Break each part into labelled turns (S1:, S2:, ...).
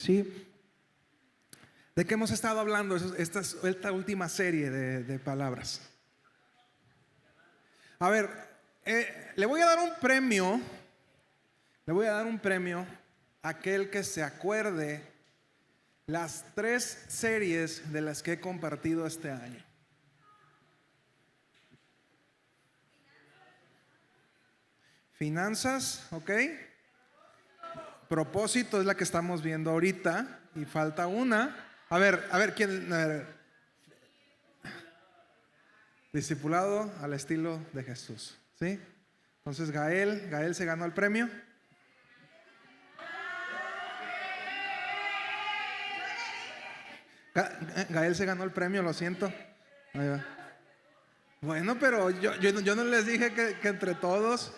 S1: ¿sí? ¿De qué hemos estado hablando esta última serie de palabras? A ver, le voy a dar un premio. Le voy a dar un premio a aquel que se acuerde las 3 series de las que he compartido este año. Finanzas, ¿ok? Propósito es la que estamos viendo ahorita y falta una. A ver, ¿quién? A ver. Discipulado al estilo de Jesús, ¿sí? Entonces Gael se ganó el premio. Gael se ganó el premio, lo siento. Ahí va. Bueno, pero yo no les dije que entre todos.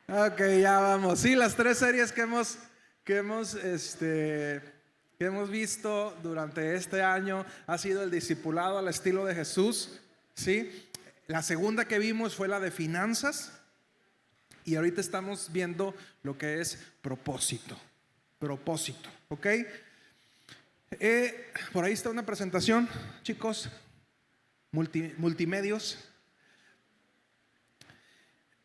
S1: Ok, ya vamos. Sí, las 3 series que hemos visto durante este año ha sido el discipulado al estilo de Jesús, ¿sí? La segunda que vimos fue la de finanzas. Y ahorita estamos viendo lo que es propósito, ¿ok? Por ahí está una presentación, chicos, multimedios.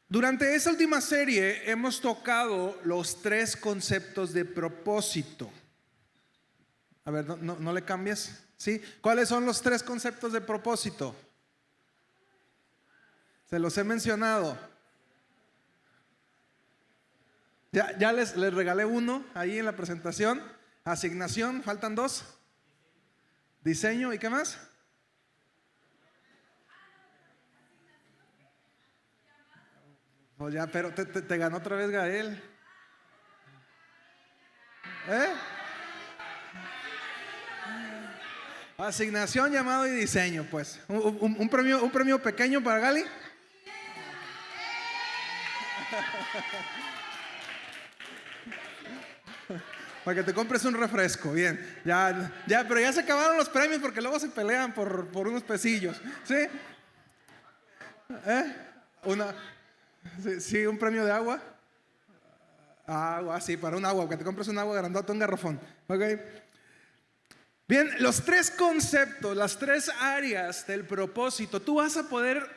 S1: Durante esta última serie hemos tocado los 3 conceptos de propósito. A ver, no le cambies, ¿sí? ¿Cuáles son los 3 conceptos de propósito? Se los he mencionado. Ya les regalé uno ahí en la presentación. Asignación, faltan 2. Diseño, ¿y qué más? Oh, ya, pero te ganó otra vez Gael. Asignación, llamado y diseño, pues. Un premio pequeño para Gali. Para que te compres un refresco, bien. Pero ya se acabaron los premios porque luego se pelean por unos pesillos, ¿sí? Sí, un premio de agua. Agua, sí, para un agua, que te compres un agua grandota, un garrafón, ¿ok? Bien, los 3 conceptos, las 3 áreas del propósito, tú vas a poder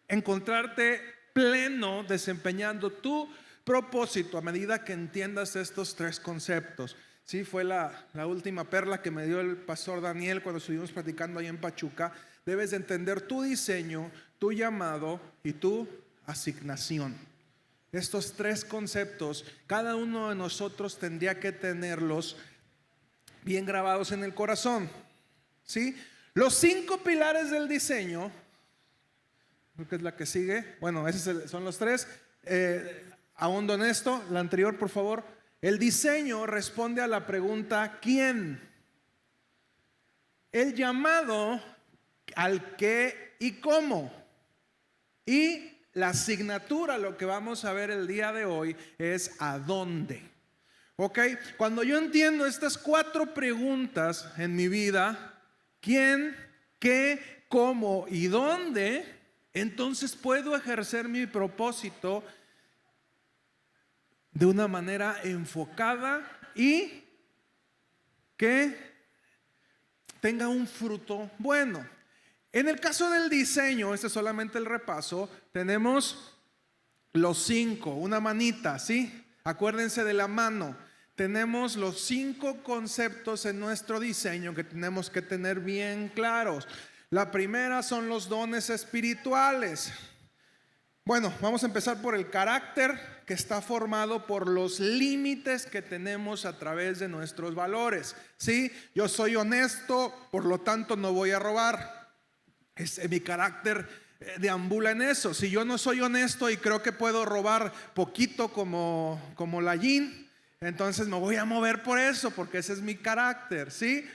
S1: encontrarte pleno desempeñando tu propósito a medida que entiendas estos 3 conceptos. Sí, fue la última perla que me dio el pastor Daniel cuando estuvimos platicando ahí en Pachuca. Debes de entender tu diseño, tu llamado y tu asignación. Estos 3 conceptos, cada uno de nosotros tendría que tenerlos bien grabados en el corazón, ¿sí? Los 5 pilares del diseño, creo que es la que sigue. Bueno, esos son los 3. Ahondo en esto, la anterior, por favor. El diseño responde a la pregunta ¿quién? El llamado al qué y cómo. Y la asignatura, lo que vamos a ver el día de hoy, es ¿a dónde? Ok, cuando yo entiendo estas 4 preguntas en mi vida, ¿quién, qué, cómo y dónde? Entonces puedo ejercer mi propósito de una manera enfocada y que tenga un fruto bueno. En el caso del diseño, este es solamente el repaso, tenemos los 5, una manita, ¿sí? Acuérdense de la mano. Tenemos los 5 conceptos en nuestro diseño que tenemos que tener bien claros. La primera son los dones espirituales. Bueno, vamos a empezar por el carácter, que está formado por los límites que tenemos a través de nuestros valores. ¿Sí? Yo soy honesto, por lo tanto no voy a robar. Mi carácter deambula en eso. Si yo no soy honesto y creo que puedo robar poquito como Layín, entonces me voy a mover por eso, porque ese es mi carácter, ¿sí?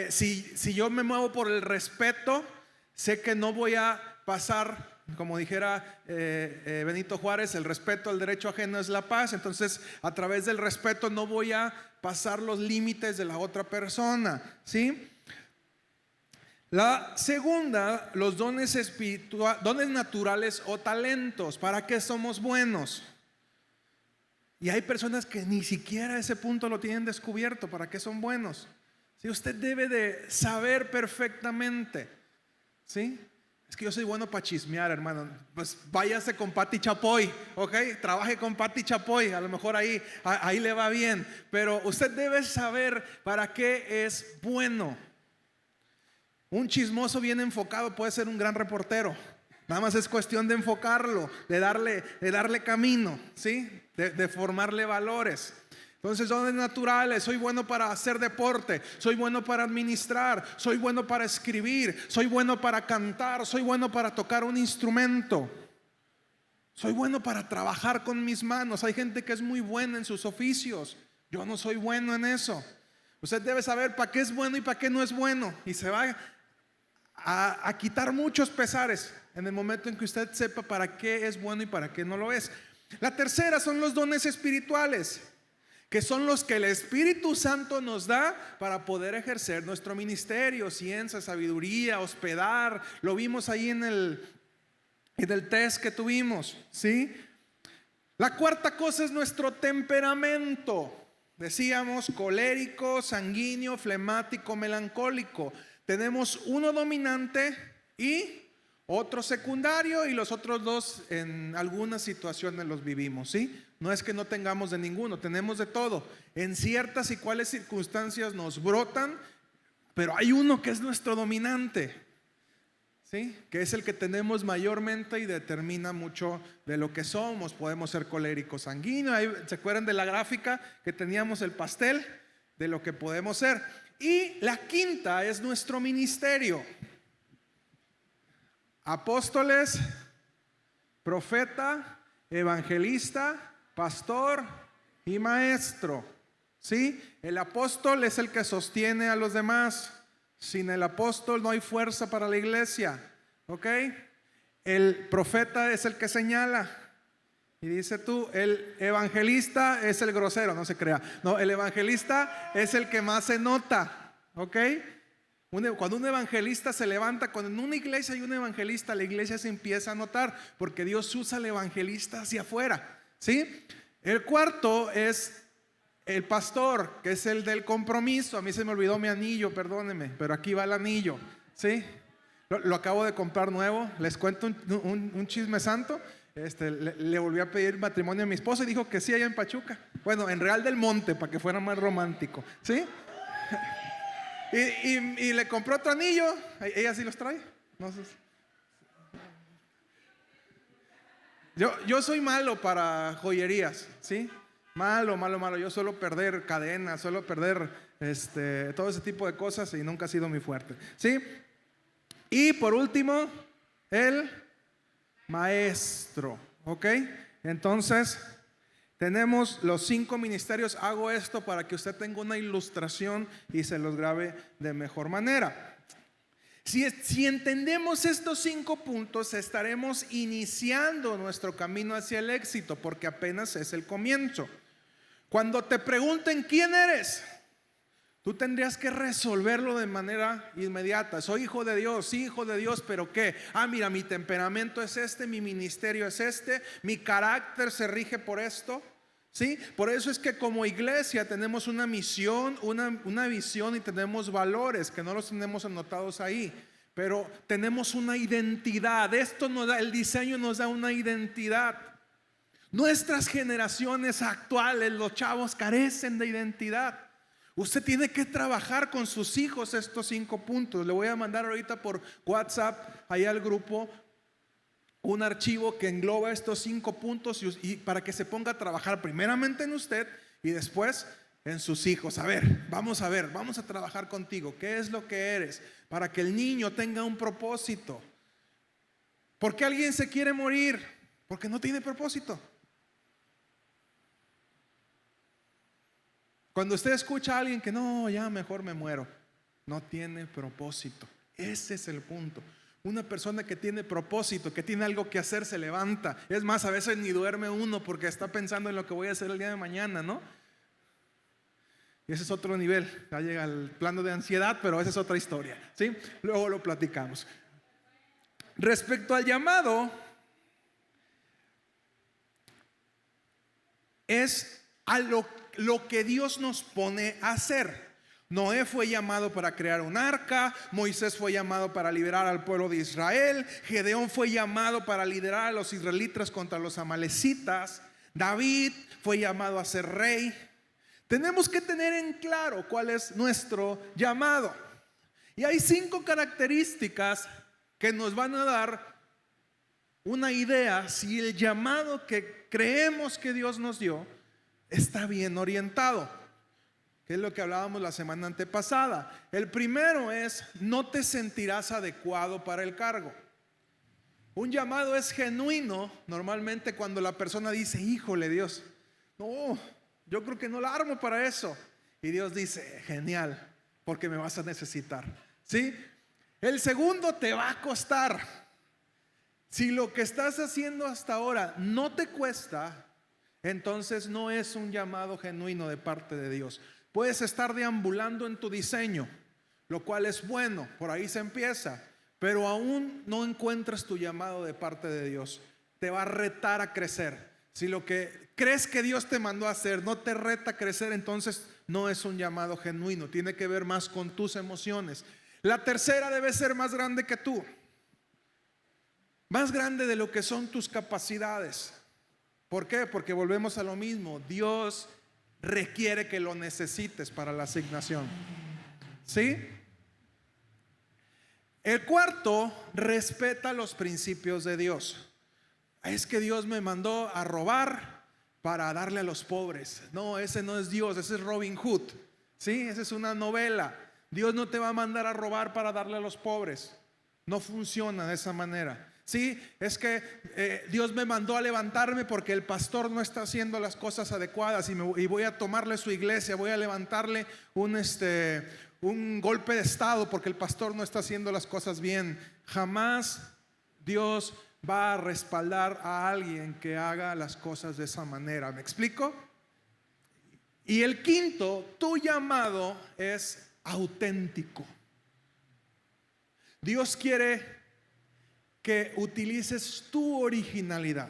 S1: Si yo me muevo por el respeto, sé que no voy a pasar, como dijera Benito Juárez, el respeto al derecho ajeno es la paz. Entonces a través del respeto no voy a pasar los límites de la otra persona, ¿sí? La segunda, los dones espirituales, dones naturales o talentos. ¿Para qué somos buenos? Y hay personas que ni siquiera ese punto lo tienen descubierto. ¿Para qué son buenos? ¿Sí? Usted debe de saber perfectamente. ¿Sí? Es que yo soy bueno para chismear, hermano. Pues váyase con Pati Chapoy, ¿ok? Trabaje con Pati Chapoy. A lo mejor ahí le va bien. Pero usted debe saber para qué es bueno. Un chismoso bien enfocado puede ser un gran reportero. Nada más es cuestión de enfocarlo, de darle camino, ¿sí? De formarle valores. Entonces, dones naturales: soy bueno para hacer deporte, soy bueno para administrar, soy bueno para escribir, soy bueno para cantar, soy bueno para tocar un instrumento, soy bueno para trabajar con mis manos. Hay gente que es muy buena en sus oficios. Yo no soy bueno en eso. Usted debe saber para qué es bueno y para qué no es bueno, y se va a quitar muchos pesares en el momento en que usted sepa para qué es bueno y para qué no lo es. La tercera son los dones espirituales, que son los que el Espíritu Santo nos da para poder ejercer nuestro ministerio: ciencia, sabiduría, hospedar. Lo vimos ahí en el test que tuvimos, ¿sí? La cuarta cosa es nuestro temperamento. Decíamos colérico, sanguíneo, flemático, melancólico. Tenemos uno dominante y otro secundario, y los otros dos en algunas situaciones los vivimos, ¿sí? No es que no tengamos de ninguno, tenemos de todo. En ciertas y cuáles circunstancias nos brotan, pero hay uno que es nuestro dominante, ¿sí? Que es el que tenemos mayormente y determina mucho de lo que somos. Podemos ser coléricos, sanguíneos. Ahí, ¿se acuerdan de la gráfica que teníamos, el pastel de lo que podemos ser? Y la quinta es nuestro ministerio: apóstoles, profeta, evangelista, pastor y maestro. ¿Sí? El apóstol es el que sostiene a los demás. Sin el apóstol no hay fuerza para la iglesia. ¿Ok? El profeta es el que señala. Y dice tú, el evangelista es el grosero, no se crea. No, el evangelista es el que más se nota. ¿Ok? Cuando un evangelista se levanta, cuando en una iglesia hay un evangelista, la iglesia se empieza a notar, porque Dios usa al evangelista hacia afuera, ¿sí? El cuarto es el pastor, que es el del compromiso. A mí se me olvidó mi anillo, perdónenme, pero aquí va el anillo, ¿sí? Lo acabo de comprar nuevo. Les cuento un chisme santo. Le volví a pedir matrimonio a mi esposa y dijo que sí, allá en Pachuca. Bueno, en Real del Monte, para que fuera más romántico, ¿sí? Y le compró otro anillo. Ella sí los trae. No sé. Yo soy malo para joyerías, ¿sí? Malo. Yo suelo perder cadenas, suelo perder todo ese tipo de cosas, y nunca ha sido mi fuerte, ¿sí? Y por último, el maestro, ¿ok? Entonces, tenemos los 5 ministerios. Hago esto para que usted tenga una ilustración y se los grabe de mejor manera. Si entendemos estos 5 puntos, estaremos iniciando nuestro camino hacia el éxito, porque apenas es el comienzo. Cuando te pregunten quién eres, tú tendrías que resolverlo de manera inmediata. Soy hijo de Dios, sí, hijo de Dios, pero ¿qué? Mira, mi temperamento es este, mi ministerio es este, mi carácter se rige por esto, ¿sí? Por eso es que como iglesia tenemos una misión, una visión, y tenemos valores que no los tenemos anotados ahí, pero tenemos una identidad. Esto nos da, el diseño nos da una identidad. Nuestras generaciones actuales, los chavos, carecen de identidad. Usted tiene que trabajar con sus hijos estos 5 puntos. Le voy a mandar ahorita por WhatsApp, ahí al grupo, un archivo que engloba estos 5 puntos, y para que se ponga a trabajar primeramente en usted y después en sus hijos. Vamos a trabajar contigo. ¿Qué es lo que eres? Para que el niño tenga un propósito. ¿Por qué alguien se quiere morir? Porque no tiene propósito. Cuando usted escucha a alguien que no, ya mejor me muero, no tiene propósito. Ese es el punto. Una persona que tiene propósito, que tiene algo que hacer, se levanta. Es más, a veces ni duerme uno porque está pensando en lo que voy a hacer el día de mañana, ¿no? Y ese es otro nivel, ya llega al plano de ansiedad, pero esa es otra historia, ¿sí? Luego lo platicamos. Respecto al llamado, es a lo que Dios nos pone a hacer. Noé fue llamado para crear un arca, Moisés fue llamado para liberar al pueblo de Israel, Gedeón fue llamado para liderar a los israelitas contra los amalecitas, David fue llamado a ser rey. Tenemos que tener en claro cuál es nuestro llamado. Y hay 5 características que nos van a dar una idea si el llamado que creemos que Dios nos dio está bien orientado, que es lo que hablábamos la semana antepasada. El primero es: no te sentirás adecuado para el cargo. Un llamado es genuino normalmente cuando la persona dice: híjole, Dios, no, yo creo que no la armo para eso. Y Dios dice: genial, porque me vas a necesitar, ¿sí? El segundo: te va a costar. Si lo que estás haciendo hasta ahora no te cuesta, entonces no es un llamado genuino de parte de Dios. Puedes estar deambulando en tu diseño, lo cual es bueno, por ahí se empieza, pero aún no encuentras tu llamado de parte de Dios. Te va a retar a crecer. Si lo que crees que Dios te mandó a hacer no te reta a crecer, entonces no es un llamado genuino. Tiene que ver más con tus emociones. La tercera: debe ser más grande que tú, más grande de lo que son tus capacidades. ¿Por qué? Porque volvemos a lo mismo. Dios requiere que lo necesites para la asignación, ¿sí? El cuarto: respeta los principios de Dios. Es que Dios me mandó a robar para darle a los pobres. No, ese no es Dios, ese es Robin Hood, ¿sí? Esa es una novela. Dios no te va a mandar a robar para darle a los pobres. No funciona de esa manera. Sí, es que Dios me mandó a levantarme porque el pastor no está haciendo las cosas adecuadas y voy a tomarle su iglesia, voy a levantarle un golpe de estado porque el pastor no está haciendo las cosas bien. Jamás Dios va a respaldar a alguien que haga las cosas de esa manera. ¿Me explico? Y el quinto: tu llamado es auténtico. Dios quiere que utilices tu originalidad.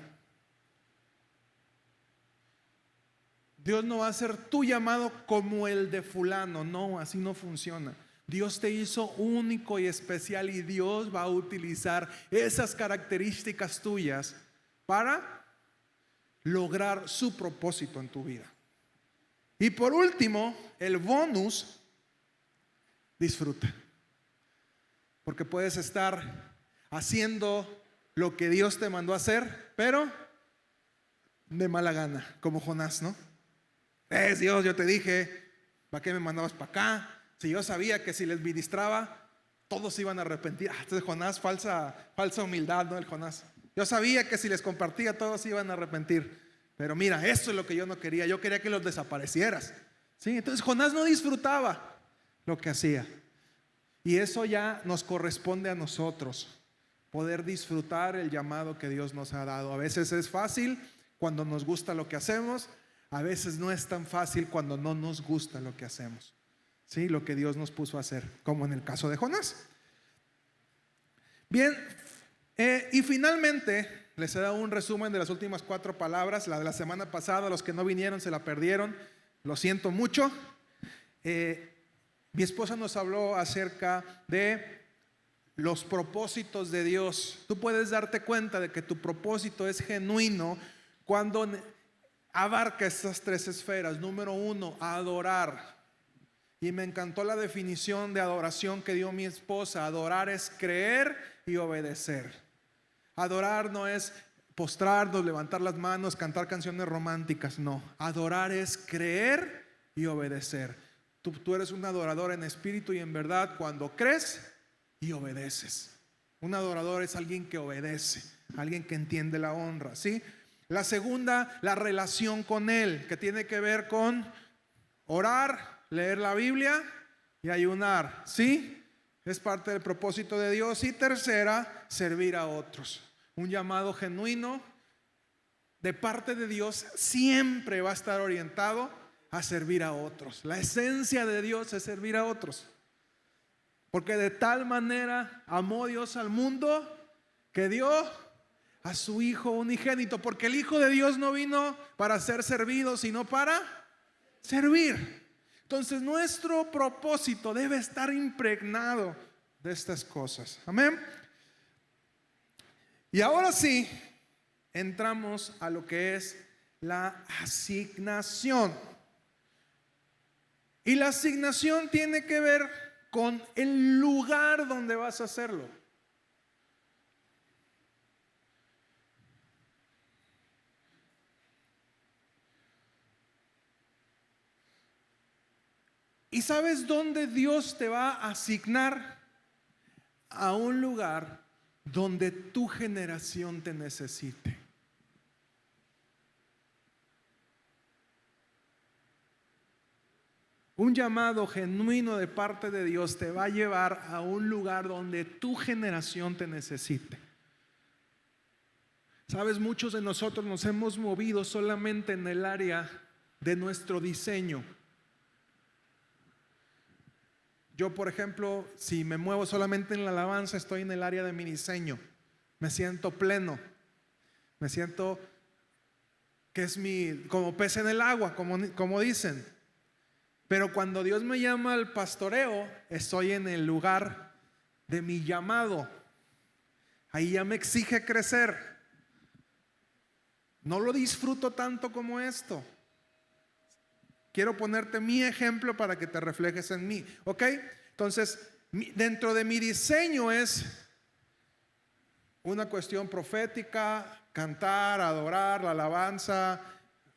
S1: Dios no va a hacer tu llamado como el de fulano. No, así no funciona. Dios te hizo único y especial, y Dios va a utilizar esas características tuyas para lograr su propósito en tu vida. Y por último, el bonus: disfruta. Porque puedes estar haciendo lo que Dios te mandó a hacer, pero de mala gana, como Jonás, ¿no? Dios, yo te dije, ¿para qué me mandabas para acá? Si yo sabía que si les ministraba, todos se iban a arrepentir. Entonces Jonás, falsa humildad, ¿no? El Jonás. Yo sabía que si les compartía, todos se iban a arrepentir. Pero mira, eso es lo que yo no quería. Yo quería que los desaparecieras, ¿sí? Entonces Jonás no disfrutaba lo que hacía. Y eso ya nos corresponde a nosotros, poder disfrutar el llamado que Dios nos ha dado. A veces es fácil cuando nos gusta lo que hacemos, a veces no es tan fácil cuando no nos gusta lo que hacemos, ¿sí? Lo que Dios nos puso a hacer, como en el caso de Jonás. Bien, y finalmente les he dado un resumen de las últimas 4 palabras. La de la semana pasada, los que no vinieron se la perdieron, lo siento mucho. Mi esposa nos habló acerca de los propósitos de Dios. Tú puedes darte cuenta de que tu propósito es genuino cuando abarca estas 3 esferas. Número 1, adorar. Y me encantó la definición de adoración que dio mi esposa. Adorar es creer y obedecer. Adorar no es postrarnos, levantar las manos, cantar canciones románticas. No, adorar es creer y obedecer. Tú eres un adorador en espíritu y en verdad cuando crees y obedeces. Un adorador es alguien que obedece, alguien que entiende la honra, ¿sí? La segunda, la relación con Él, que tiene que ver con orar, leer la Biblia y ayunar, ¿sí? Es parte del propósito de Dios. Y tercera, servir a otros. Un llamado genuino de parte de Dios siempre va a estar orientado a servir a otros. La esencia de Dios es servir a otros. Porque de tal manera amó Dios al mundo que dio a su Hijo unigénito. Porque el Hijo de Dios no vino para ser servido, sino para servir. Entonces nuestro propósito debe estar impregnado de estas cosas. Amén. Y ahora sí, entramos a lo que es la asignación. Y la asignación tiene que ver con el lugar donde vas a hacerlo. ¿Y sabes dónde Dios te va a asignar? A un lugar donde tu generación te necesite. Un llamado genuino de parte de Dios te va a llevar a un lugar donde tu generación te necesite. Sabes, muchos de nosotros nos hemos movido solamente en el área de nuestro diseño. Yo, por ejemplo, si me muevo solamente en la alabanza, estoy en el área de mi diseño. Me siento pleno. Me siento que es como pez en el agua, como dicen. Pero cuando Dios me llama al pastoreo, estoy en el lugar de mi llamado. Ahí ya me exige crecer. No lo disfruto tanto como esto. Quiero ponerte mi ejemplo para que te reflejes en mí, ¿ok? Entonces, dentro de mi diseño es una cuestión profética, cantar, adorar, la alabanza,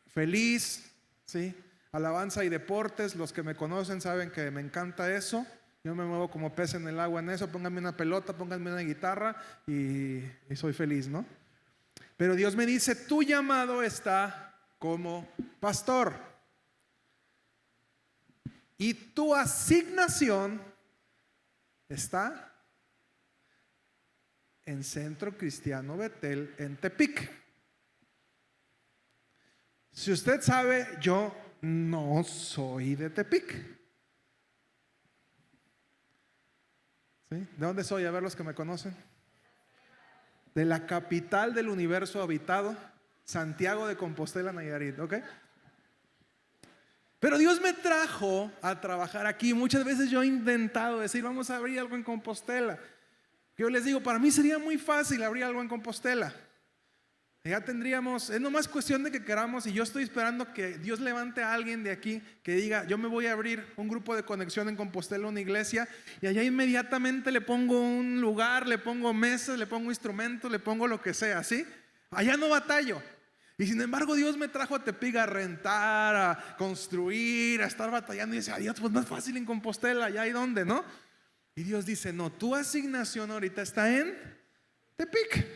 S1: feliz, ¿sí? Alabanza y deportes. Los que me conocen saben que me encanta eso. Yo me muevo como pez en el agua en eso. Pónganme una pelota, pónganme una guitarra y soy feliz, ¿no? Pero Dios me dice, tu llamado está como pastor. Y tu asignación está en Centro Cristiano Betel en Tepic. Si usted sabe, yo no soy de Tepic. ¿Sí? ¿De dónde soy? A ver los que me conocen. De la capital del universo habitado, Santiago de Compostela, Nayarit, ¿ok? Pero Dios me trajo a trabajar aquí. Muchas veces yo he intentado decir, vamos a abrir algo en Compostela. Yo les digo, para mí sería muy fácil abrir algo en Compostela. Ya tendríamos, es nomás cuestión de que queramos, y yo estoy esperando que Dios levante a alguien de aquí que diga, yo me voy a abrir un grupo de conexión en Compostela, una iglesia, y allá inmediatamente le pongo un lugar, le pongo mesas, le pongo instrumentos, le pongo lo que sea, ¿sí? Allá no batallo. Y sin embargo Dios me trajo a Tepic a rentar, a construir, a estar batallando. Y dice, Dios, pues más fácil en Compostela, allá y dónde, ¿no? Y Dios dice, no, tu asignación ahorita está en Tepic.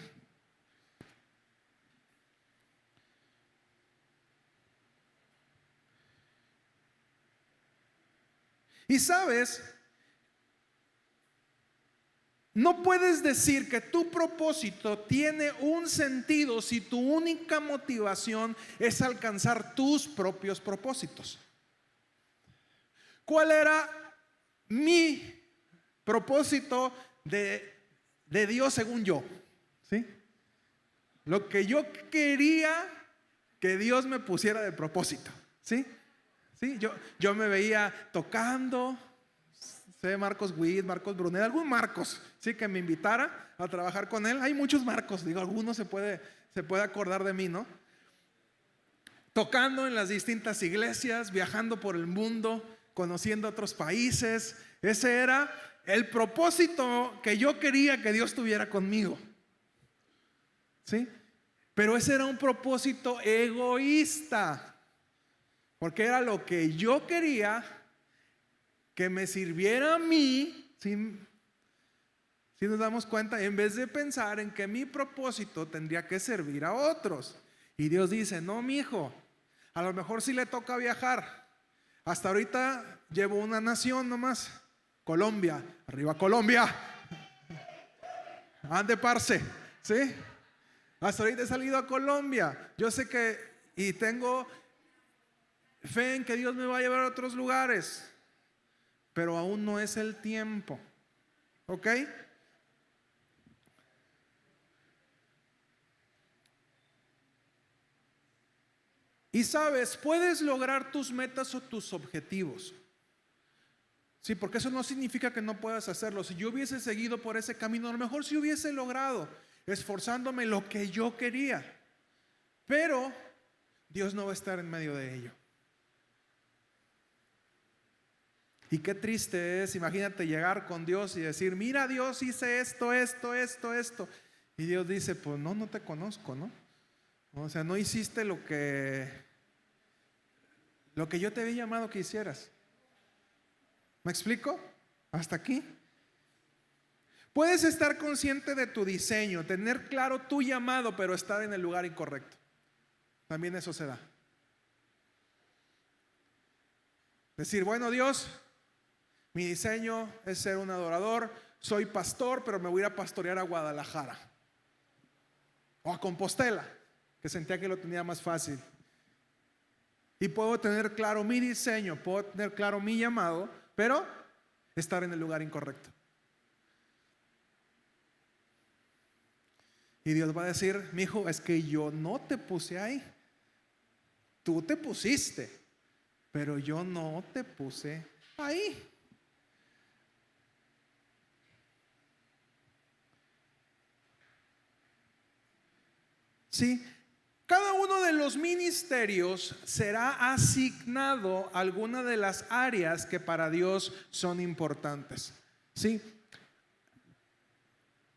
S1: Y sabes, no puedes decir que tu propósito tiene un sentido si tu única motivación es alcanzar tus propios propósitos. ¿Cuál era mi propósito de Dios según yo? ¿Sí? Lo que yo quería que Dios me pusiera de propósito. ¿Sí? ¿Sí? Yo me veía tocando. Sé Marcos Witt, Marcos Brunel, algún Marcos, sí, que me invitara a trabajar con él. Hay muchos Marcos, digo, algunos se puede acordar de mí, ¿no? Tocando en las distintas iglesias, viajando por el mundo, conociendo otros países. Ese era el propósito que yo quería que Dios tuviera conmigo, ¿sí? Pero ese era un propósito egoísta, porque era lo que yo quería que me sirviera a mí. Si nos damos cuenta, en vez de pensar en que mi propósito tendría que servir a otros. Y Dios dice, no, mi hijo, a lo mejor sí le toca viajar. Hasta ahorita llevo una nación nomás, Colombia. Arriba Colombia. Ande parce, ¿sí? Hasta ahorita he salido a Colombia. Yo sé que, y tengo fe en que Dios me va a llevar a otros lugares, pero aún no es el tiempo. ¿Ok? Y sabes, puedes lograr tus metas o tus objetivos. Sí, porque eso no significa que no puedas hacerlo. Si yo hubiese seguido por ese camino, a lo mejor sí hubiese logrado, esforzándome lo que yo quería. Pero Dios no va a estar en medio de ello. Y qué triste es, imagínate llegar con Dios y decir, mira Dios, hice esto. Y Dios dice, pues no te conozco, ¿no? O sea, no hiciste lo que yo te había llamado que hicieras. ¿Me explico? ¿Hasta aquí? Puedes estar consciente de tu diseño, tener claro tu llamado, pero estar en el lugar incorrecto. También eso se da. Decir, bueno Dios, mi diseño es ser un adorador, soy pastor, pero me voy a ir a pastorear a Guadalajara o a Compostela, que sentía que lo tenía más fácil. Y puedo tener claro mi diseño, puedo tener claro mi llamado, pero estar en el lugar incorrecto. Y Dios va a decir, mi hijo, es que yo no te puse ahí. Tú te pusiste, pero yo no te puse ahí. Sí, cada uno de los ministerios será asignado a alguna de las áreas que para Dios son importantes. Sí.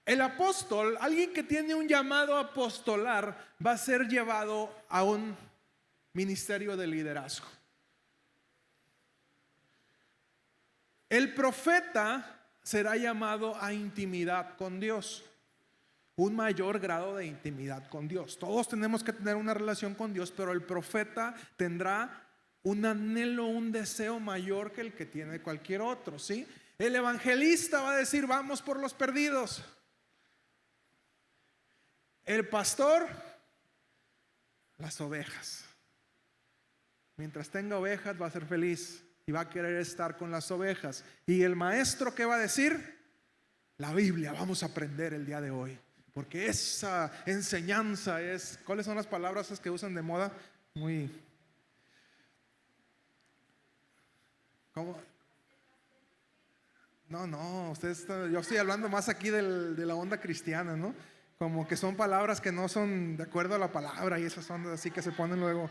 S1: El apóstol, alguien que tiene un llamado apostolar, va a ser llevado a un ministerio de liderazgo. El profeta será llamado a intimidad con Dios, un mayor grado de intimidad con Dios. Todos tenemos que tener una relación con Dios, pero el profeta tendrá un anhelo, un deseo mayor que el que tiene cualquier otro, ¿sí? El evangelista va a decir, vamos por los perdidos. El pastor, las ovejas. Mientras tenga ovejas va a ser feliz y va a querer estar con las ovejas. Y el maestro, ¿qué va a decir? La Biblia, vamos a aprender el día de hoy. Porque esa enseñanza es, ¿cuáles son las palabras que usan de moda? Muy, ¿cómo? No, yo estoy hablando más aquí de la onda cristiana, ¿no? Como que son palabras que no son de acuerdo a la palabra y esas ondas así que se ponen luego,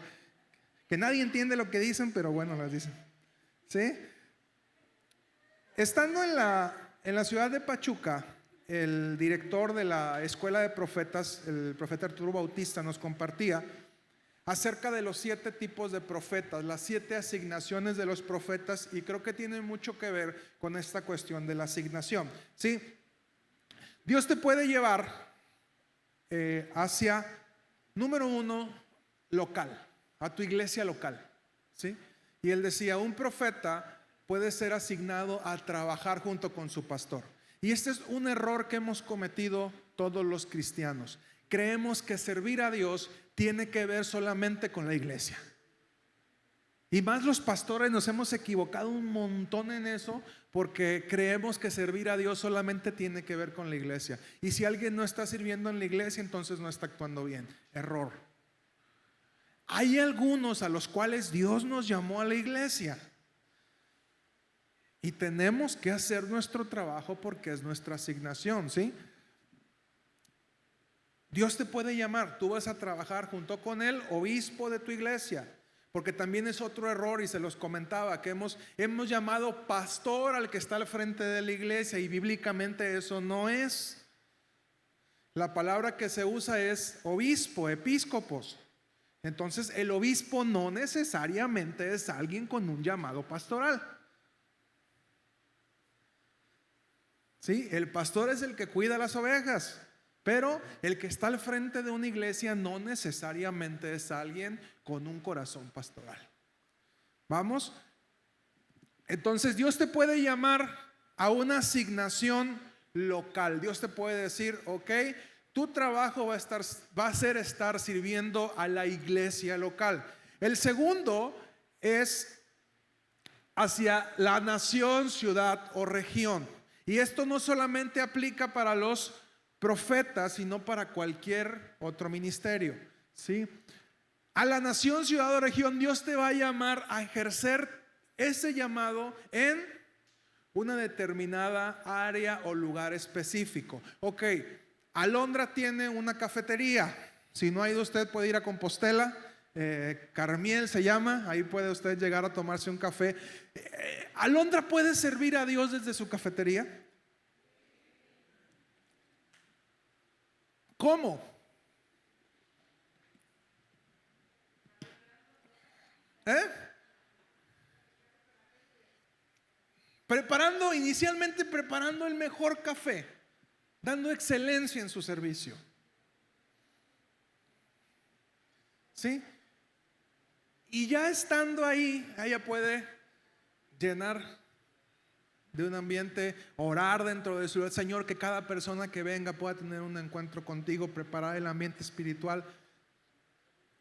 S1: que nadie entiende lo que dicen, pero bueno, las dicen. ¿Sí? Estando en la ciudad de Pachuca, el director de la escuela de profetas, el profeta Arturo Bautista, nos compartía acerca de los 7 tipos de profetas, las 7 asignaciones de los profetas, y creo que tiene mucho que ver con esta cuestión de la asignación. ¿Sí? Dios te puede llevar hacia, número 1, local, a tu iglesia local, ¿sí? Y él decía, un profeta puede ser asignado a trabajar junto con su pastor. Y este es un error que hemos cometido todos los cristianos. Creemos que servir a Dios tiene que ver solamente con la iglesia. Y más los pastores nos hemos equivocado un montón en eso, porque creemos que servir a Dios solamente tiene que ver con la iglesia. Y si alguien no está sirviendo en la iglesia, entonces no está actuando bien. Error. Hay algunos a los cuales Dios nos llamó a la iglesia. Y tenemos que hacer nuestro trabajo porque es nuestra asignación, ¿sí? Dios te puede llamar, tú vas a trabajar junto con el obispo de tu iglesia. Porque también es otro error, y se los comentaba, que hemos llamado pastor al que está al frente de la iglesia, y bíblicamente eso no es. La palabra que se usa es obispo, episcopos. Entonces el obispo no necesariamente es alguien con un llamado pastoral. ¿Sí? El pastor es el que cuida las ovejas. Pero el que está al frente de una iglesia no necesariamente es alguien con un corazón pastoral. ¿Vamos? Entonces Dios te puede llamar a una asignación local. Dios te puede decir, ok, tu trabajo va a ser estar sirviendo a la iglesia local. El segundo es hacia la nación, ciudad o región. Y esto no solamente aplica para los profetas, sino para cualquier otro ministerio, ¿sí? A la nación, ciudad o región, Dios te va a llamar a ejercer ese llamado en una determinada área o lugar específico. Ok, Alondra tiene una cafetería. Si no ha ido, usted puede ir a Compostela, Carmiel se llama, ahí puede usted llegar a tomarse un café. Alondra puede servir a Dios desde su cafetería. ¿Cómo? Inicialmente preparando el mejor café, dando excelencia en su servicio. ¿Sí? Y ya estando ahí, ella puede llenar de un ambiente, orar dentro de su Señor, que cada persona que venga pueda tener un encuentro contigo, preparar el ambiente espiritual,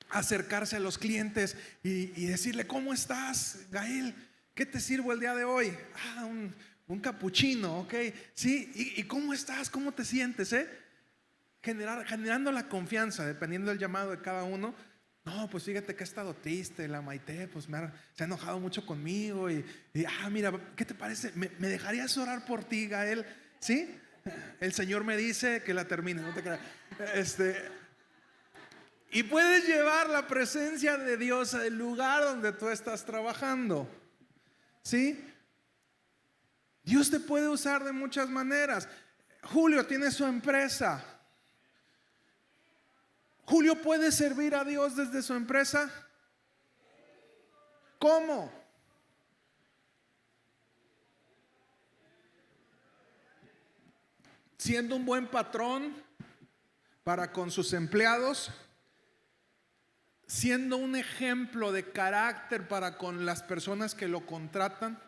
S1: acercarse a los clientes y decirle: ¿cómo estás, Gael? ¿Qué te sirvo el día de hoy? Un capuchino, ok. Sí, ¿y cómo estás? ¿Cómo te sientes? Generando la confianza, dependiendo del llamado de cada uno. No, pues fíjate que he estado triste, la Maite pues se ha enojado mucho conmigo y mira, ¿qué te parece? ¿Me dejarías orar por ti, Gael? ¿Sí? El Señor me dice que la termine, no te creas. Y puedes llevar la presencia de Dios al lugar donde tú estás trabajando, ¿sí? Dios te puede usar de muchas maneras. Julio tiene su empresa. Julio puede servir a Dios desde su empresa. ¿Cómo? Siendo un buen patrón para con sus empleados, siendo un ejemplo de carácter para con las personas que lo contratan.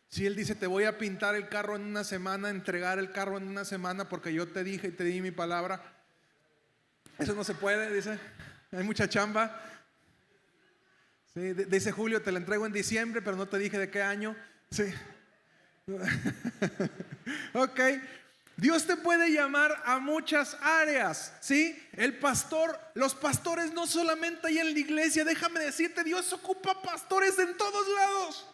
S1: Si él dice: te voy a pintar el carro en una semana, entregar el carro en una semana porque yo te dije y te di mi palabra, eso no se puede, dice, hay mucha chamba. Sí, dice Julio: te la entrego en diciembre, pero no te dije de qué año. Sí. Ok. Dios te puede llamar a muchas áreas, ¿sí? Los pastores no solamente hay en la iglesia. Déjame decirte, Dios ocupa pastores en todos lados.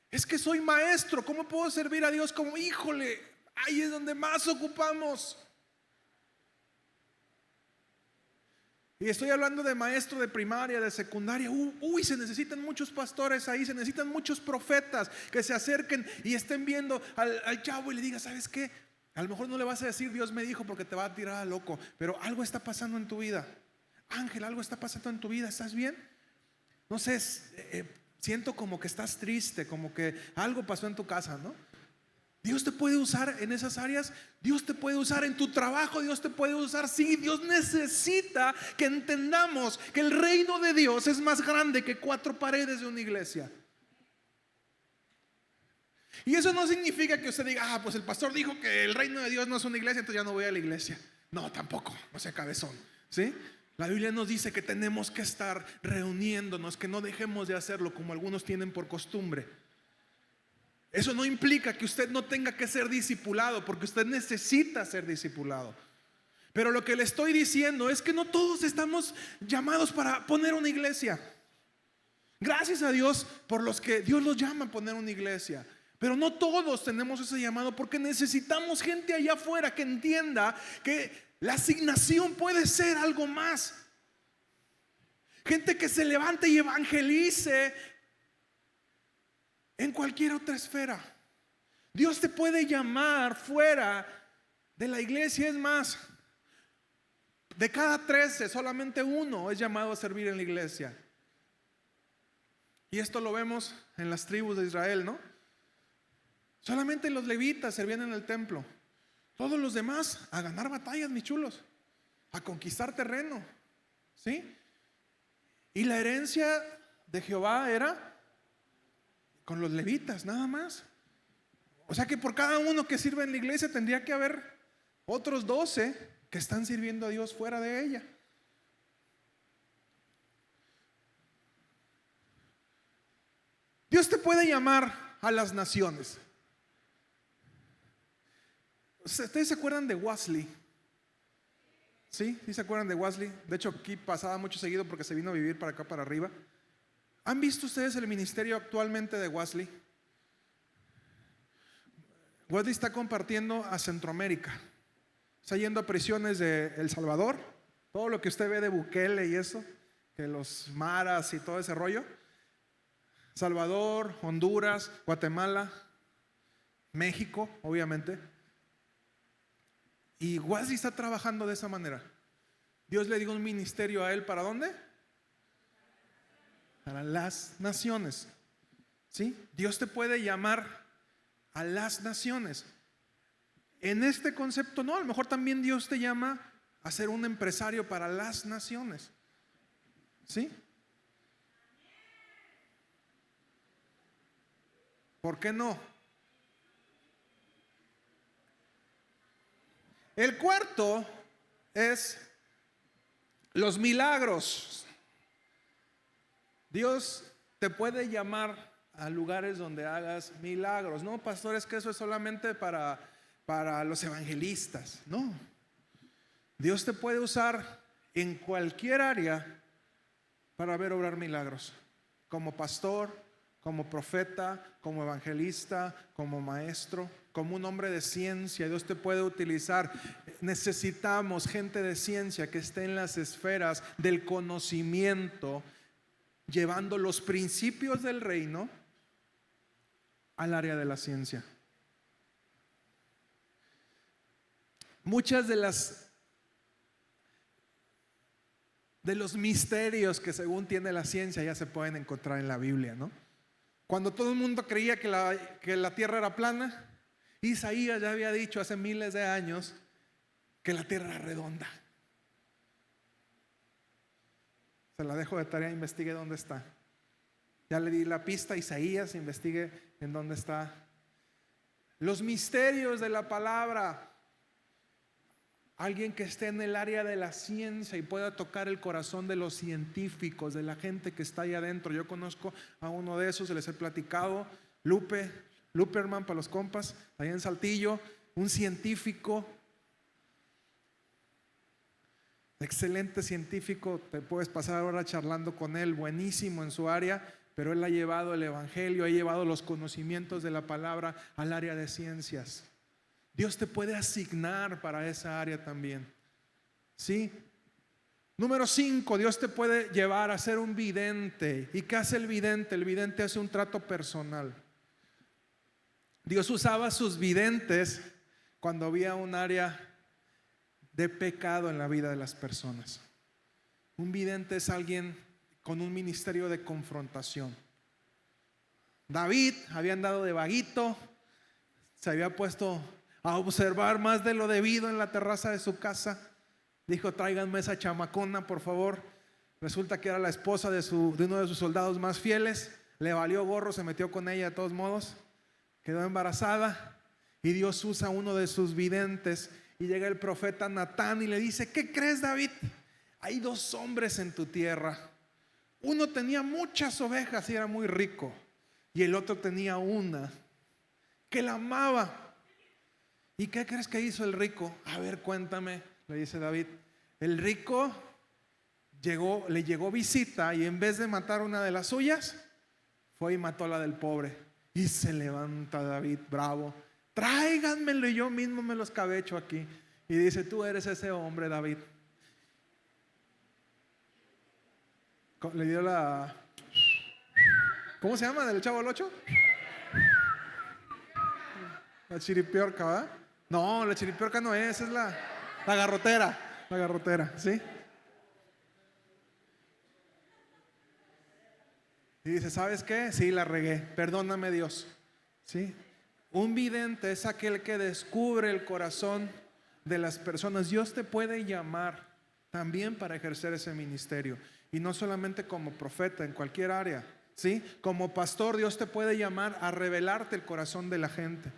S1: Es que soy maestro, ¿cómo puedo servir a Dios? Como, híjole, ahí es donde más ocupamos. Y estoy hablando de maestro de primaria, de secundaria. Se necesitan muchos pastores ahí, se necesitan muchos profetas que se acerquen y estén viendo al chavo y le digan: ¿sabes qué? A lo mejor no le vas a decir Dios me dijo, porque te va a tirar a loco, pero algo está pasando en tu vida. Ángel, algo está pasando en tu vida, ¿estás bien? No sé, siento como que estás triste, como que algo pasó en tu casa, ¿no? Dios te puede usar en esas áreas. Dios te puede usar en tu trabajo. Dios te puede usar. Sí, Dios necesita que entendamos que el reino de Dios es más grande que 4 paredes de una iglesia. Y eso no significa que usted diga: pues el pastor dijo que el reino de Dios no es una iglesia, entonces ya no voy a la iglesia. No, tampoco, no sea cabezón, ¿sí? La Biblia nos dice que tenemos que estar reuniéndonos, que no dejemos de hacerlo como algunos tienen por costumbre. Eso no implica que usted no tenga que ser discipulado, porque usted necesita ser discipulado. Pero lo que le estoy diciendo es que no todos estamos llamados para poner una iglesia. Gracias a Dios por los que Dios los llama a poner una iglesia. Pero no todos tenemos ese llamado, porque necesitamos gente allá afuera que entienda que la asignación puede ser algo más. Gente que se levante y evangelice en cualquier otra esfera. Dios te puede llamar fuera de la iglesia. Es más, de cada 13 solamente uno es llamado a servir en la iglesia. Y esto lo vemos en las tribus de Israel, ¿no? Solamente los levitas servían en el templo. Todos los demás a ganar batallas, mis chulos, a conquistar terreno, ¿sí? Y la herencia de Jehová era con los levitas, nada más. O sea que por cada uno que sirve en la iglesia tendría que haber otros 12 que están sirviendo a Dios fuera de ella. puede llamar a las naciones. ¿Ustedes se acuerdan de Wesley? ¿Sí? ¿Sí se acuerdan de Wesley? De hecho, aquí pasaba mucho seguido porque se vino a vivir para acá, para arriba. ¿Han visto ustedes el ministerio actualmente de Wesley? Wesley está compartiendo a Centroamérica. Está yendo a prisiones de El Salvador. Todo lo que usted ve de Bukele y eso, que los maras y todo ese rollo. Salvador, Honduras, Guatemala, México, obviamente. Y Wesley está trabajando de esa manera. Dios le dio un ministerio a él, ¿para dónde? Para las naciones. ¿Sí? Dios te puede llamar a las naciones. En este concepto no, a lo mejor también Dios te llama a ser un empresario para las naciones. ¿Sí? ¿Por qué no? El cuarto es los milagros. Dios te puede llamar a lugares donde hagas milagros. No, pastor, es que eso es solamente para los evangelistas. No. Dios te puede usar en cualquier área para ver obrar milagros. Como pastor, como profeta, como evangelista, como maestro, como un hombre de ciencia. Dios te puede utilizar. Necesitamos gente de ciencia que esté en las esferas del conocimiento, llevando los principios del reino al área de la ciencia. Muchas de los misterios que según tiene la ciencia ya se pueden encontrar en la Biblia, ¿no? Cuando todo el mundo creía que la tierra era plana, Isaías ya había dicho hace miles de años que la tierra era redonda. Se la dejo de tarea, investigue dónde está. Ya le di la pista a Isaías, investigue en dónde está. Los misterios de la palabra. Alguien que esté en el área de la ciencia y pueda tocar el corazón de los científicos, de la gente que está ahí adentro. Yo conozco a uno de esos, les he platicado, Luperman para los compas, ahí en Saltillo, un científico, excelente científico, te puedes pasar ahora charlando con él, buenísimo en su área, pero él ha llevado el evangelio, ha llevado los conocimientos de la palabra al área de ciencias. Dios te puede asignar para esa área también. ¿Sí? Número 5, Dios te puede llevar a ser un vidente. ¿Y qué hace el vidente? El vidente hace un trato personal. Dios usaba sus videntes cuando había un área de pecado en la vida de las personas. Un vidente es alguien con un ministerio de confrontación. David había andado de vaguito, se había puesto a observar más de lo debido en la terraza de su casa. Dijo: tráiganme esa chamacona, por favor. Resulta que era la esposa de uno de sus soldados más fieles. Le valió gorro, se metió con ella de todos modos. Quedó embarazada. Y Dios usa a uno de sus videntes. Y llega el profeta Natán y le dice: ¿qué crees, David? Hay 2 hombres en tu tierra. Uno tenía muchas ovejas y era muy rico. Y el otro tenía una que la amaba. ¿Y qué crees que hizo el rico? A ver, cuéntame, le dice David. El rico le llegó visita y en vez de matar una de las suyas, fue y mató a la del pobre. Y se levanta David bravo: tráiganmelo y yo mismo me los cabecho aquí. Y dice: tú eres ese hombre, David. Le dio la... ¿Cómo se llama del Chavo del Ocho? La chiripiorca, ¿verdad? No, la chiripiorca no es la garrotera. La garrotera, ¿sí? Y dice: ¿sabes qué? Sí, la regué, perdóname, Dios. ¿Sí? Un vidente es aquel que descubre el corazón de las personas. Dios te puede llamar también para ejercer ese ministerio. Y no solamente como profeta, en cualquier área. ¿Sí? Como pastor, Dios te puede llamar a revelarte el corazón de la gente.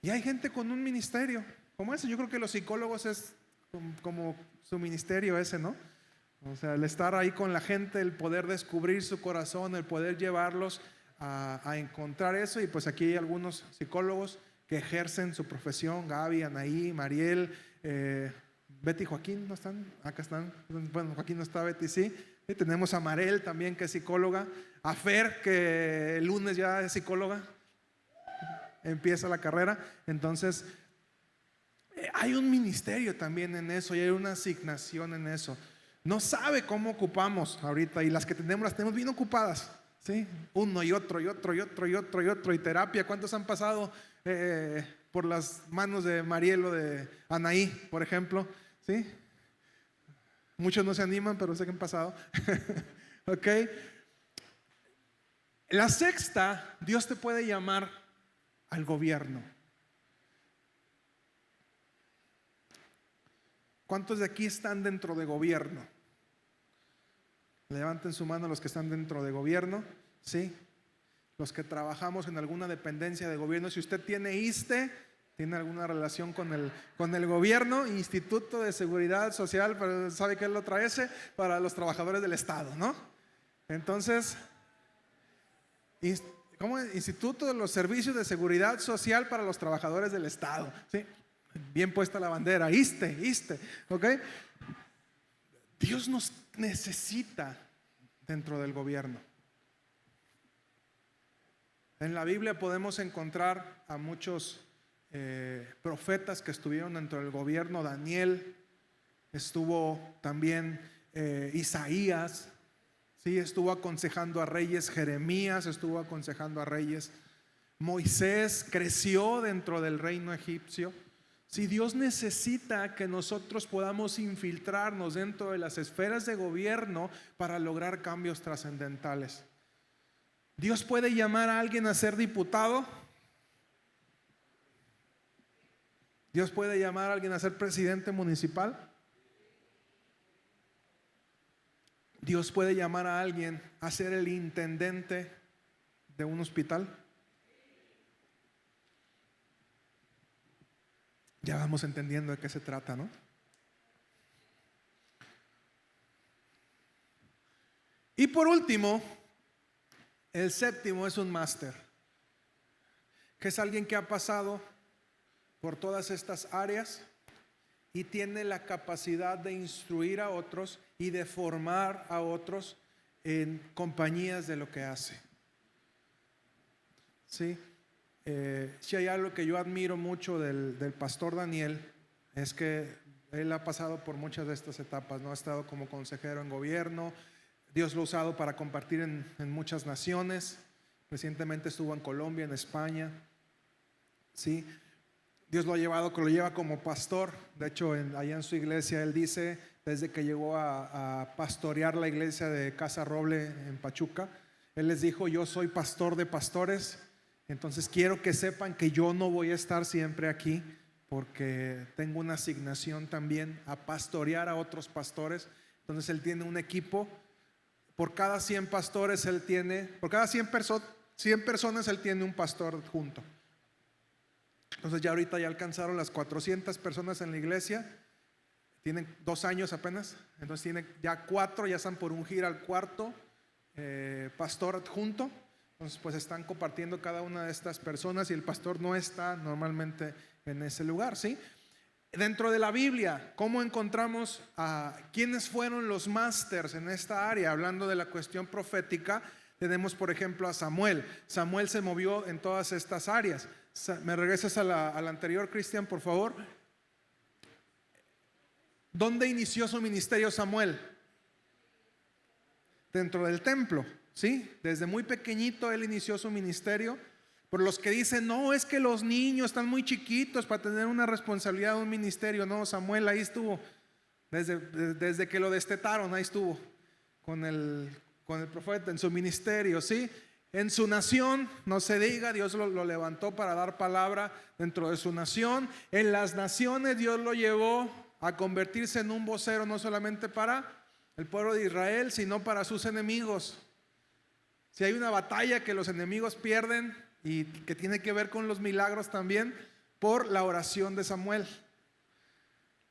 S1: Y hay gente con un ministerio como ese. Yo creo que los psicólogos es como su ministerio ese, ¿no? O sea, el estar ahí con la gente, el poder descubrir su corazón, el poder llevarlos a encontrar eso. Y pues aquí hay algunos psicólogos que ejercen su profesión: Gaby, Anaí, Mariel, Betty y Joaquín. ¿No están? Acá están. Bueno, Joaquín no está, Betty sí. Y tenemos a Marel también, que es psicóloga, a Fer, que el lunes ya es psicóloga, empieza la carrera. Entonces hay un ministerio también en eso, y hay una asignación en eso. No sabe cómo ocupamos ahorita, y las que tenemos las tenemos bien ocupadas, ¿sí? Uno y otro y otro y otro y otro y otro, y terapia. ¿Cuántos han pasado por las manos de Mariel o de Anaí, por ejemplo? ¿Sí? Muchos no se animan, pero sé que han pasado. Ok. La sexta, Dios te puede llamar al gobierno. ¿Cuántos de aquí están dentro de gobierno? Levanten su mano los que están dentro de gobierno. Sí. Los que trabajamos en alguna dependencia de gobierno. Si usted tiene ISSSTE, tiene alguna relación con el gobierno, Instituto de Seguridad Social, pero ¿sabe qué es la otra S? Para los trabajadores del Estado, ¿no? Entonces, ¿cómo es? Instituto de los Servicios de Seguridad Social para los Trabajadores del Estado, ¿sí? Bien puesta la bandera, ISSSTE, ¿ok? Dios nos necesita dentro del gobierno. En la Biblia podemos encontrar a muchos profetas que estuvieron dentro del gobierno. Daniel, estuvo también Isaías, ¿sí? Estuvo aconsejando a reyes. Jeremías estuvo aconsejando a reyes. Moisés creció dentro del reino egipcio. Si Dios necesita que nosotros podamos infiltrarnos dentro de las esferas de gobierno para lograr cambios trascendentales. Dios puede llamar a alguien a ser diputado. Dios puede llamar a alguien a ser presidente municipal. Dios puede llamar a alguien a ser el intendente de un hospital. Ya vamos entendiendo de qué se trata, ¿no? Y por último, el séptimo es un máster, que es alguien que ha pasado por todas estas áreas y tiene la capacidad de instruir a otros y de formar a otros en compañías de lo que hace. ¿Sí? Si hay algo que yo admiro mucho del pastor Daniel, es que él ha pasado por muchas de estas etapas, ¿no? Ha estado como consejero en gobierno. Dios lo ha usado para compartir en muchas naciones. Recientemente estuvo en Colombia, en España. ¿Sí? Dios lo ha llevado, que lo lleva como pastor. De hecho, allá en su iglesia, él dice, desde que llegó a pastorear la iglesia de Casa Roble en Pachuca, él les dijo: yo soy pastor de pastores, entonces quiero que sepan que yo no voy a estar siempre aquí, porque tengo una asignación también a pastorear a otros pastores. Entonces él tiene un equipo. Por cada 100 pastores él tiene, por cada 100 personas él tiene un pastor junto. Entonces ya ahorita ya alcanzaron las 400 personas en la iglesia. Tienen 2 años apenas. Entonces tienen ya 4, ya están por ungir al cuarto pastor adjunto. Entonces pues están compartiendo cada una de estas personas, y el pastor no está normalmente en ese lugar, ¿sí? Dentro de la Biblia, ¿cómo encontramos a quiénes fueron los másters en esta área? Hablando de la cuestión profética, tenemos por ejemplo a Samuel. Samuel se movió en todas estas áreas. ¿Me regresas a la anterior, Cristian, por favor? ¿Dónde inició su ministerio Samuel? Dentro del templo, ¿sí? Desde muy pequeñito él inició su ministerio. Por los que dicen: no, es que los niños están muy chiquitos para tener una responsabilidad de un ministerio. No, Samuel ahí estuvo. Desde que lo destetaron, ahí estuvo con el profeta en su ministerio, ¿sí? En su nación, no se diga, Dios lo levantó para dar palabra dentro de su nación. En las naciones Dios lo llevó a convertirse en un vocero, no solamente para el pueblo de Israel, sino para sus enemigos. Si hay una batalla que los enemigos pierden, y que tiene que ver con los milagros también, por la oración de Samuel.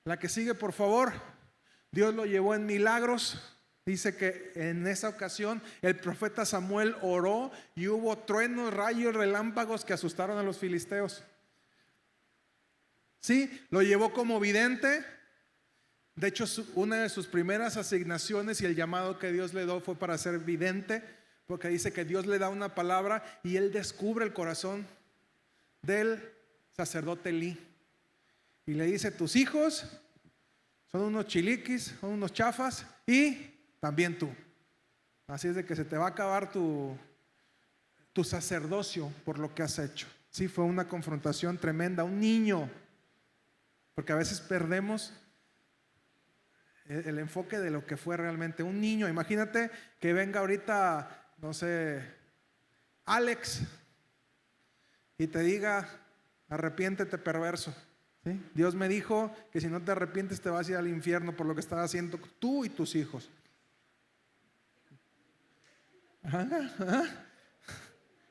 S1: La que sigue, por favor. Dios lo llevó en milagros. Dice que en esa ocasión el profeta Samuel oró y hubo truenos, rayos, relámpagos que asustaron a los filisteos. Sí, lo llevó como vidente. De hecho, una de sus primeras asignaciones y el llamado que Dios le dio fue para ser vidente, porque dice que Dios le da una palabra y él descubre el corazón del sacerdote Elí. Y le dice: tus hijos son unos chiliquis, son unos chafas, y también tú. Así es de que se te va a acabar tu sacerdocio por lo que has hecho. Sí, fue una confrontación tremenda. Un niño, porque a veces perdemos el enfoque de lo que fue realmente un niño. Imagínate que venga ahorita, no sé, Alex, y te diga: arrepiéntete, perverso. ¿Sí? Dios me dijo que si no te arrepientes te vas a ir al infierno por lo que estás haciendo tú y tus hijos.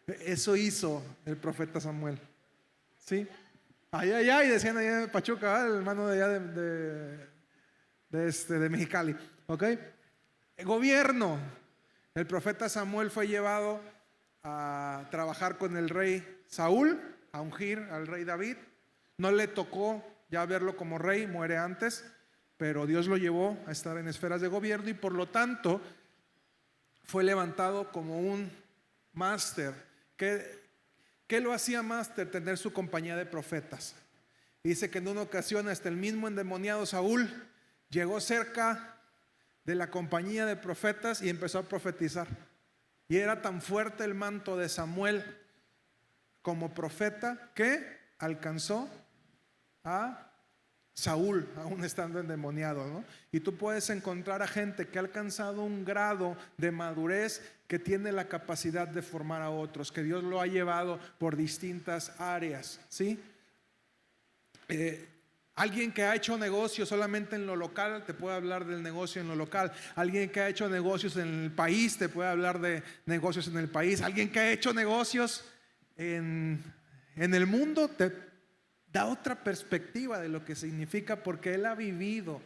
S1: Eso hizo el profeta Samuel. ¿Sí? Ay, decían allá en Pachuca, el hermano de allá de Mexicali. ¿Ok? El gobierno. El profeta Samuel fue llevado a trabajar con el rey Saúl, a ungir al rey David. No le tocó ya verlo como rey, muere antes, pero Dios lo llevó a estar en esferas de gobierno y por lo tanto fue levantado como un máster. ¿Qué lo hacía máster? Tener su compañía de profetas. Dice que en una ocasión hasta el mismo endemoniado Saúl llegó cerca de la compañía de profetas y empezó a profetizar. Y era tan fuerte el manto de Samuel como profeta que alcanzó a Saúl, aún estando endemoniado, ¿no? Y tú puedes encontrar a gente que ha alcanzado un grado de madurez, que tiene la capacidad de formar a otros, que Dios lo ha llevado por distintas áreas, ¿sí? Alguien que ha hecho negocios solamente en lo local te puede hablar del negocio en lo local. Alguien que ha hecho negocios en el país te puede hablar de negocios en el país. Alguien que ha hecho negocios en el mundo te da otra perspectiva de lo que significa, porque él ha vivido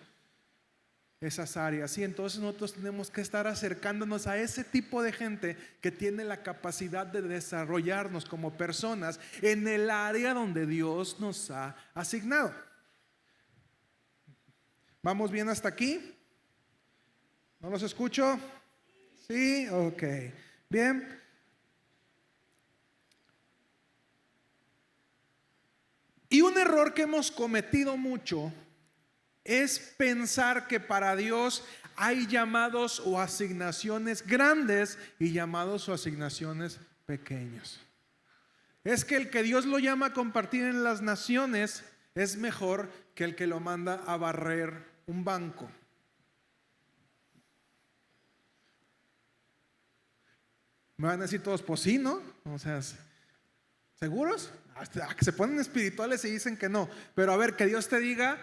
S1: esas áreas. Y entonces nosotros tenemos que estar acercándonos a ese tipo de gente que tiene la capacidad de desarrollarnos como personas en el área donde Dios nos ha asignado. ¿Vamos bien hasta aquí? ¿No los escucho? Sí, ok. Bien. Y un error que hemos cometido mucho es pensar que para Dios hay llamados o asignaciones grandes y llamados o asignaciones pequeños. Es que el que Dios lo llama a compartir en las naciones es mejor que el que lo manda a barrer un banco. Me van a decir todos: pues sí, ¿no? O sea, ¿seguros? Hasta que se ponen espirituales y dicen que no. Pero a ver, que Dios te diga: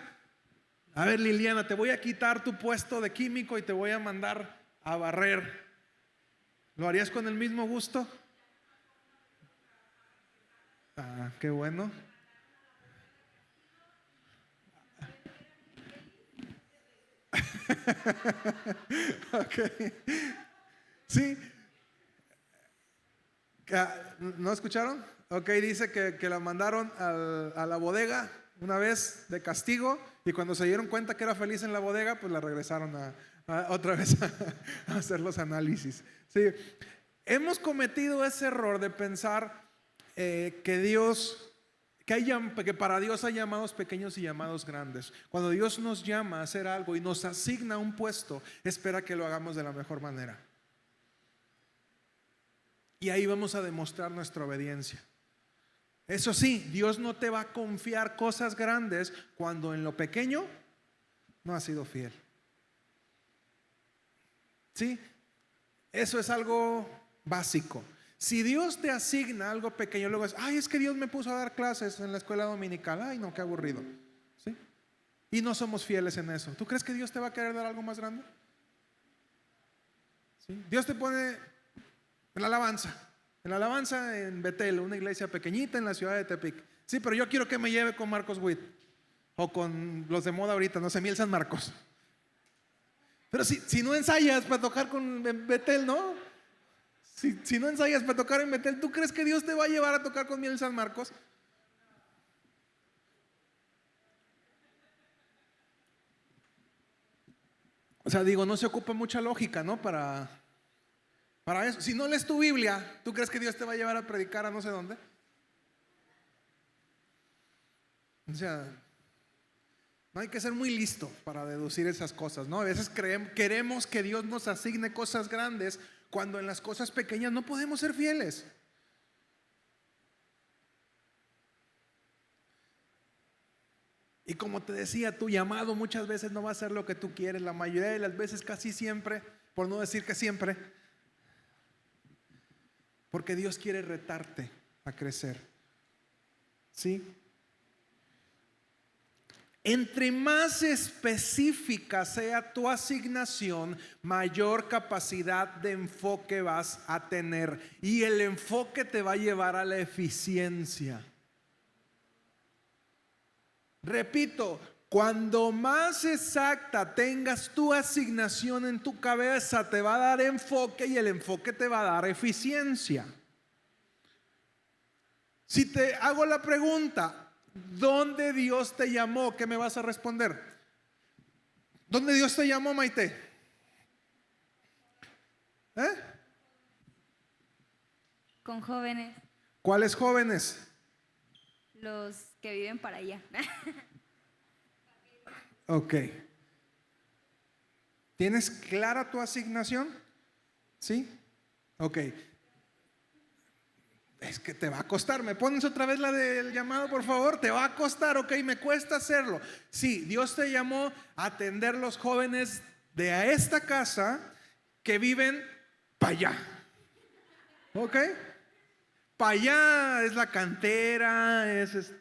S1: a ver, Liliana, te voy a quitar tu puesto de químico y te voy a mandar a barrer. ¿Lo harías con el mismo gusto? Ah, qué bueno. Okay. Sí. ¿No escucharon? Ok, dice que la mandaron a la bodega una vez de castigo, y cuando se dieron cuenta que era feliz en la bodega, pues la regresaron otra vez a hacer los análisis. Sí. Hemos cometido ese error de pensar que para Dios hay llamados pequeños y llamados grandes. Cuando Dios nos llama a hacer algo y nos asigna un puesto, espera que lo hagamos de la mejor manera. Y ahí vamos a demostrar nuestra obediencia. Eso sí, Dios no te va a confiar cosas grandes cuando en lo pequeño no has sido fiel. ¿Sí? Eso es algo básico. Si Dios te asigna algo pequeño, luego es: ay, es que Dios me puso a dar clases en la escuela dominical. Ay, no, qué aburrido. ¿Sí? Y no somos fieles en eso. ¿Tú crees que Dios te va a querer dar algo más grande? ¿Sí? Dios te pone en la alabanza en Betel, una iglesia pequeñita en la ciudad de Tepic. Sí, pero yo quiero que me lleve con Marcos Witt o con los de moda ahorita, no sé, Miel San Marcos. Pero si no ensayas para tocar con Betel, ¿no? Si no ensayas para tocar en Betel, ¿tú crees que Dios te va a llevar a tocar con Miel San Marcos? O sea, digo, no se ocupa mucha lógica, ¿no? Para eso. Si no lees tu Biblia, ¿tú crees que Dios te va a llevar a predicar a no sé dónde? O sea, no hay que ser muy listo para deducir esas cosas, ¿no? A veces queremos que Dios nos asigne cosas grandes cuando en las cosas pequeñas no podemos ser fieles. Y como te decía, tu llamado muchas veces no va a ser lo que tú quieres, la mayoría de las veces, casi siempre, por no decir que siempre, porque Dios quiere retarte a crecer. ¿Sí? Entre más específica sea tu asignación, mayor capacidad de enfoque vas a tener. Y el enfoque te va a llevar a la eficiencia. Repito, cuando más exacta tengas tu asignación en tu cabeza, te va a dar enfoque y el enfoque te va a dar eficiencia. Si te hago la pregunta, ¿dónde Dios te llamó? ¿Qué me vas a responder? ¿Dónde Dios te llamó, Maite?
S2: Con jóvenes,
S1: ¿Cuáles jóvenes?
S2: los que viven para allá.
S1: Ok. ¿Tienes clara tu asignación? ¿Sí? Ok. Es que te va a costar. ¿Me pones otra vez la del llamado, por favor? Te va a costar, ok, me cuesta hacerlo. Sí, Dios te llamó a atender los jóvenes de esta casa que viven para allá. ¿Ok? Para allá es la cantera, es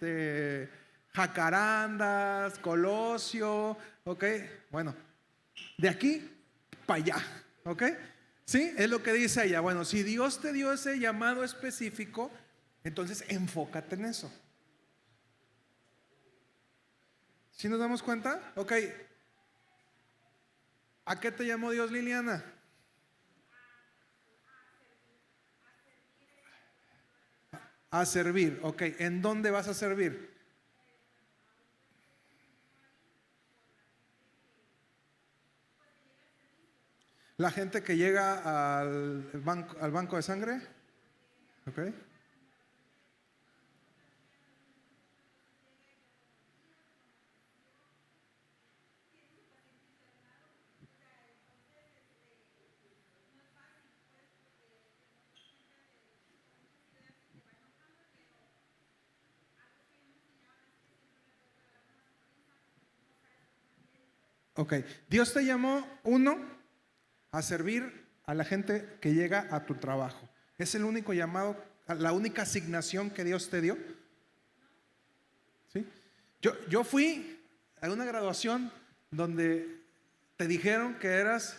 S1: Jacarandas, Colosio, ¿ok? Bueno, de aquí para allá, ¿ok? Sí, es lo que dice ella. Bueno, si Dios te dio ese llamado específico, entonces enfócate en eso. ¿Sí nos damos cuenta? Ok. ¿A qué te llamó Dios, Liliana? A servir, ok. ¿En dónde vas a servir? La gente que llega al banco de sangre, ok. Ok, Dios te llamó, uno, a servir a la gente que llega a tu trabajo. Es el único llamado, la única asignación que Dios te dio. ¿Sí? Yo fui a una graduación donde te dijeron que eras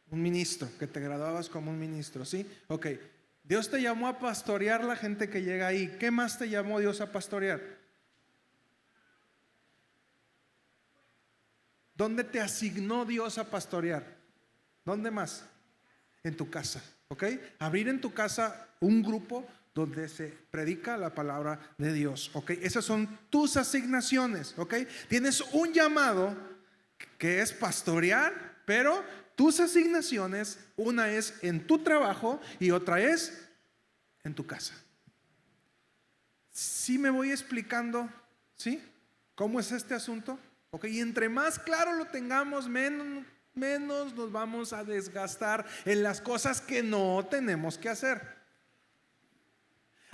S1: un ministro, que te graduabas como un ministro, ¿sí? Ok, Dios te llamó a pastorear la gente que llega ahí. ¿Qué más te llamó Dios a pastorear? ¿Dónde te asignó Dios a pastorear? ¿Dónde más? En tu casa, ¿ok? Abrir en tu casa un grupo donde se predica la palabra de Dios, ¿ok? Esas son tus asignaciones, ¿ok? Tienes un llamado que es pastorear, pero tus asignaciones, una es en tu trabajo y otra es en tu casa. ¿Sí me voy explicando? ¿Sí? ¿Cómo es este asunto? Ok, y entre más claro lo tengamos, menos nos vamos a desgastar en las cosas que no tenemos que hacer.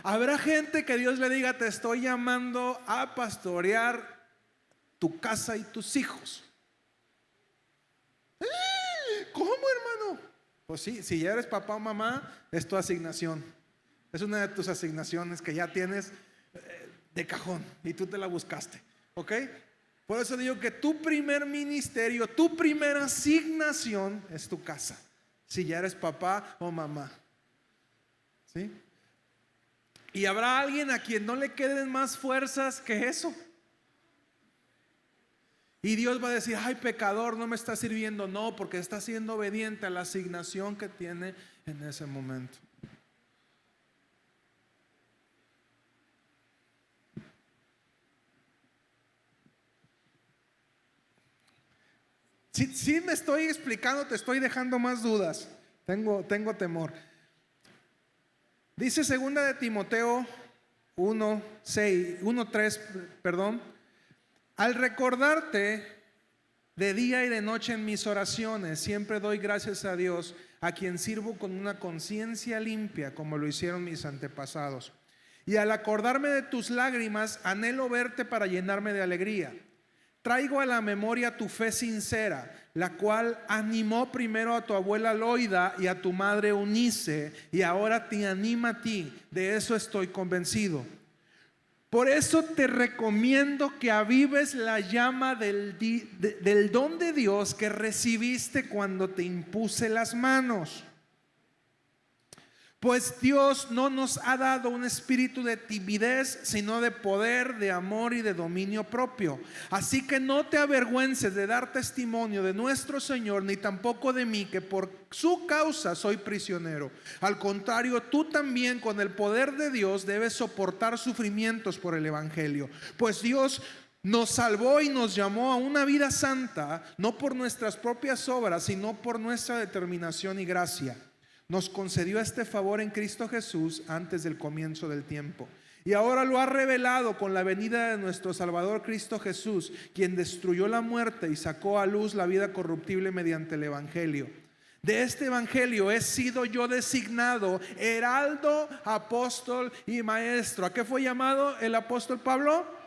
S1: Habrá gente que Dios le diga: te estoy llamando a pastorear tu casa y tus hijos. ¿Cómo, hermano? Pues sí, si ya eres papá o mamá, es tu asignación. Es una de tus asignaciones que ya tienes de cajón y tú te la buscaste, ¿ok? Por eso digo que tu primer ministerio, tu primera asignación es tu casa, si ya eres papá o mamá. ¿Sí? Y habrá alguien a quien no le queden más fuerzas que eso. Y Dios va a decir, ay, pecador, no me está sirviendo. No, porque está siendo obediente a la asignación que tiene en ese momento. Si me estoy explicando, te estoy dejando más dudas. Tengo temor. Dice 2 de Timoteo 1:3, perdón. Al recordarte de día y de noche en mis oraciones, siempre doy gracias a Dios, a quien sirvo con una conciencia limpia, como lo hicieron mis antepasados. Y al acordarme de tus lágrimas, anhelo verte para llenarme de alegría. Traigo a la memoria tu fe sincera, la cual animó primero a tu abuela Loida y a tu madre Eunice, y ahora te anima a ti. De eso estoy convencido. Por eso te recomiendo que avives la llama del don de Dios que recibiste cuando te impuse las manos. Pues Dios no nos ha dado un espíritu de timidez, sino de poder, de amor y de dominio propio. Así que no te avergüences de dar testimonio de nuestro Señor, ni tampoco de mí, que por su causa soy prisionero. Al contrario, tú también con el poder de Dios debes soportar sufrimientos por el Evangelio. Pues Dios nos salvó y nos llamó a una vida santa, no por nuestras propias obras, sino por nuestra determinación y gracia. Nos concedió este favor en Cristo Jesús antes del comienzo del tiempo. Y ahora lo ha revelado con la venida de nuestro Salvador Cristo Jesús, quien destruyó la muerte y sacó a luz la vida corruptible mediante el Evangelio. De este Evangelio he sido yo designado heraldo, apóstol y maestro. ¿A qué fue llamado el apóstol Pablo?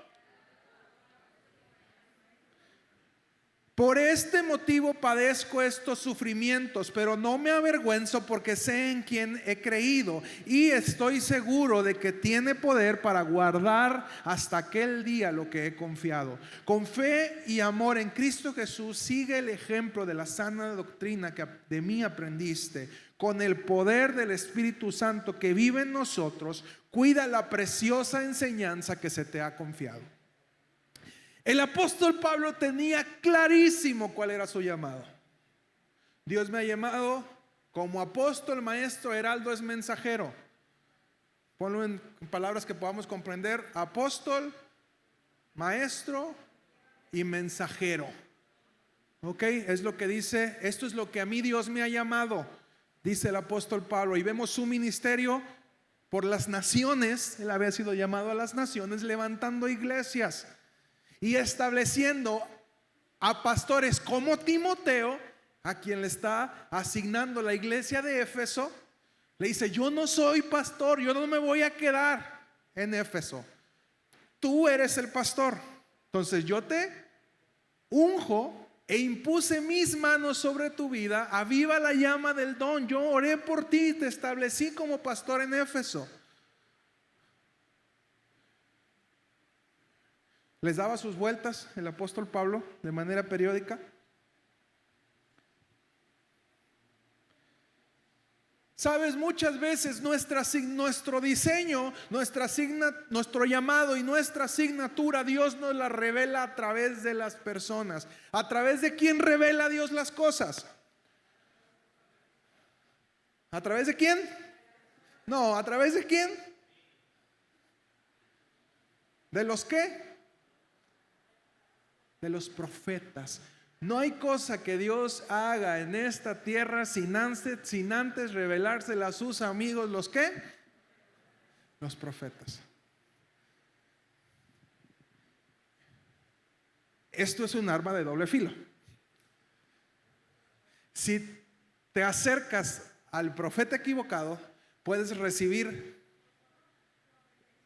S1: Por este motivo padezco estos sufrimientos, pero no me avergüenzo porque sé en quién he creído y estoy seguro de que tiene poder para guardar hasta aquel día lo que he confiado. Con fe y amor en Cristo Jesús sigue el ejemplo de la sana doctrina que de mí aprendiste. Con el poder del Espíritu Santo que vive en nosotros, cuida la preciosa enseñanza que se te ha confiado. El apóstol Pablo tenía clarísimo cuál era su llamado. Dios me ha llamado como apóstol, maestro, heraldo es mensajero. Ponlo en palabras que podamos comprender: apóstol, maestro y mensajero. Ok, es lo que dice, esto es lo que a mí Dios me ha llamado, dice el apóstol Pablo. Y vemos su ministerio por las naciones. Él había sido llamado a las naciones, levantando iglesias y estableciendo a pastores como Timoteo, a quien le está asignando la iglesia de Éfeso. Le dice: yo no soy pastor, yo no me voy a quedar en Éfeso, tú eres el pastor. Entonces yo te unjo e impuse mis manos sobre tu vida. Aviva la llama del don. Yo oré por ti y te establecí como pastor en Éfeso. Les daba sus vueltas el apóstol Pablo de manera periódica. Sabes, muchas veces nuestro diseño, nuestro llamado y nuestra asignatura, Dios nos la revela a través de las personas. ¿A través de quién revela Dios las cosas? ¿A través de quién? No, ¿a través de quién? ¿De los qué? De los profetas. No hay cosa que Dios haga en esta tierra sin antes revelársela a sus amigos. ¿Los qué? Los profetas. Esto es un arma de doble filo. Si te acercas al profeta equivocado, puedes recibir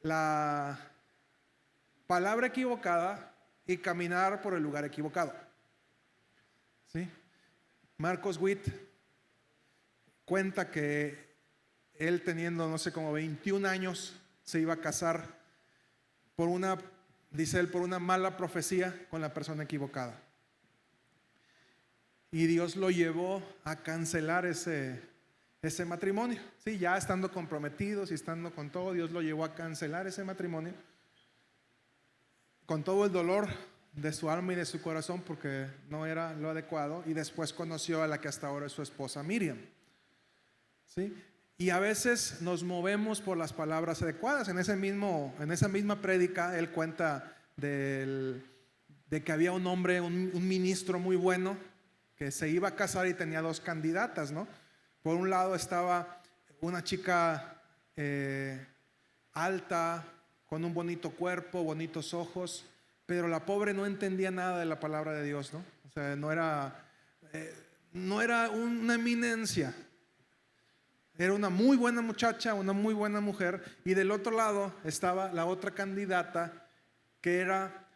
S1: la palabra equivocada y caminar por el lugar equivocado. ¿Sí? Marcos Witt cuenta que él, teniendo no sé como 21 años, se iba a casar por una, dice él, por una mala profecía con la persona equivocada. Y Dios lo llevó a cancelar ese matrimonio. Sí, ya estando comprometidos y estando con todo, Dios lo llevó a cancelar ese matrimonio, con todo el dolor de su alma y de su corazón porque no era lo adecuado, y después conoció a la que hasta ahora es su esposa, Miriam. ¿Sí? Y a veces nos movemos por las palabras adecuadas. En esa misma prédica, él cuenta de que había un hombre, un ministro muy bueno, que se iba a casar y tenía dos candidatas, ¿no? Por un lado estaba una chica alta, con un bonito cuerpo, bonitos ojos, pero la pobre no entendía nada de la palabra de Dios, ¿no? O sea, no era una eminencia. Era una muy buena muchacha, una muy buena mujer. Y del otro lado estaba la otra candidata, que era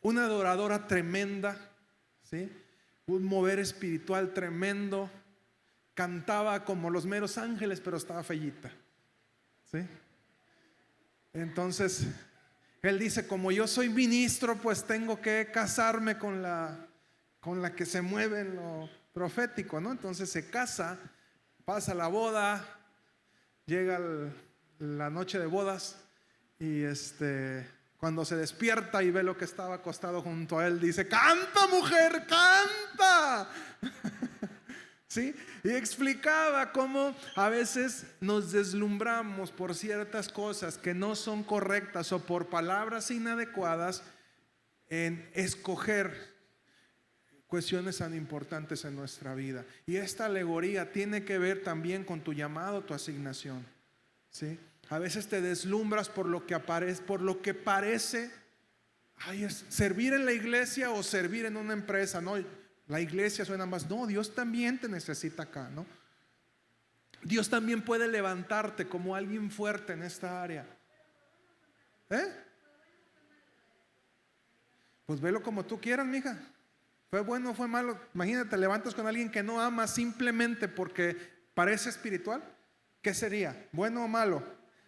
S1: una adoradora tremenda, ¿sí? Un mover espiritual tremendo. Cantaba como los meros ángeles, pero estaba fellita, ¿sí? Entonces, él dice, como yo soy ministro, pues tengo que casarme con la que se mueve en lo profético, ¿no? Entonces se casa, pasa la boda, llega la noche de bodas, y cuando se despierta y ve lo que estaba acostado junto a él, dice, canta mujer, canta. ¿Sí? Y explicaba cómo a veces nos deslumbramos por ciertas cosas que no son correctas o por palabras inadecuadas en escoger cuestiones tan importantes en nuestra vida. Y esta alegoría tiene que ver también con tu llamado, tu asignación, ¿sí? A veces te deslumbras por lo que parece, ay, es servir en la iglesia o servir en una empresa, ¿no? La iglesia suena más, no, Dios también te necesita acá, ¿no? Dios también puede levantarte como alguien fuerte en esta área. Pues velo como tú quieras, mija. Fue bueno o fue malo. Imagínate, te levantas con alguien que no amas simplemente porque parece espiritual. ¿Qué sería? ¿Bueno o malo?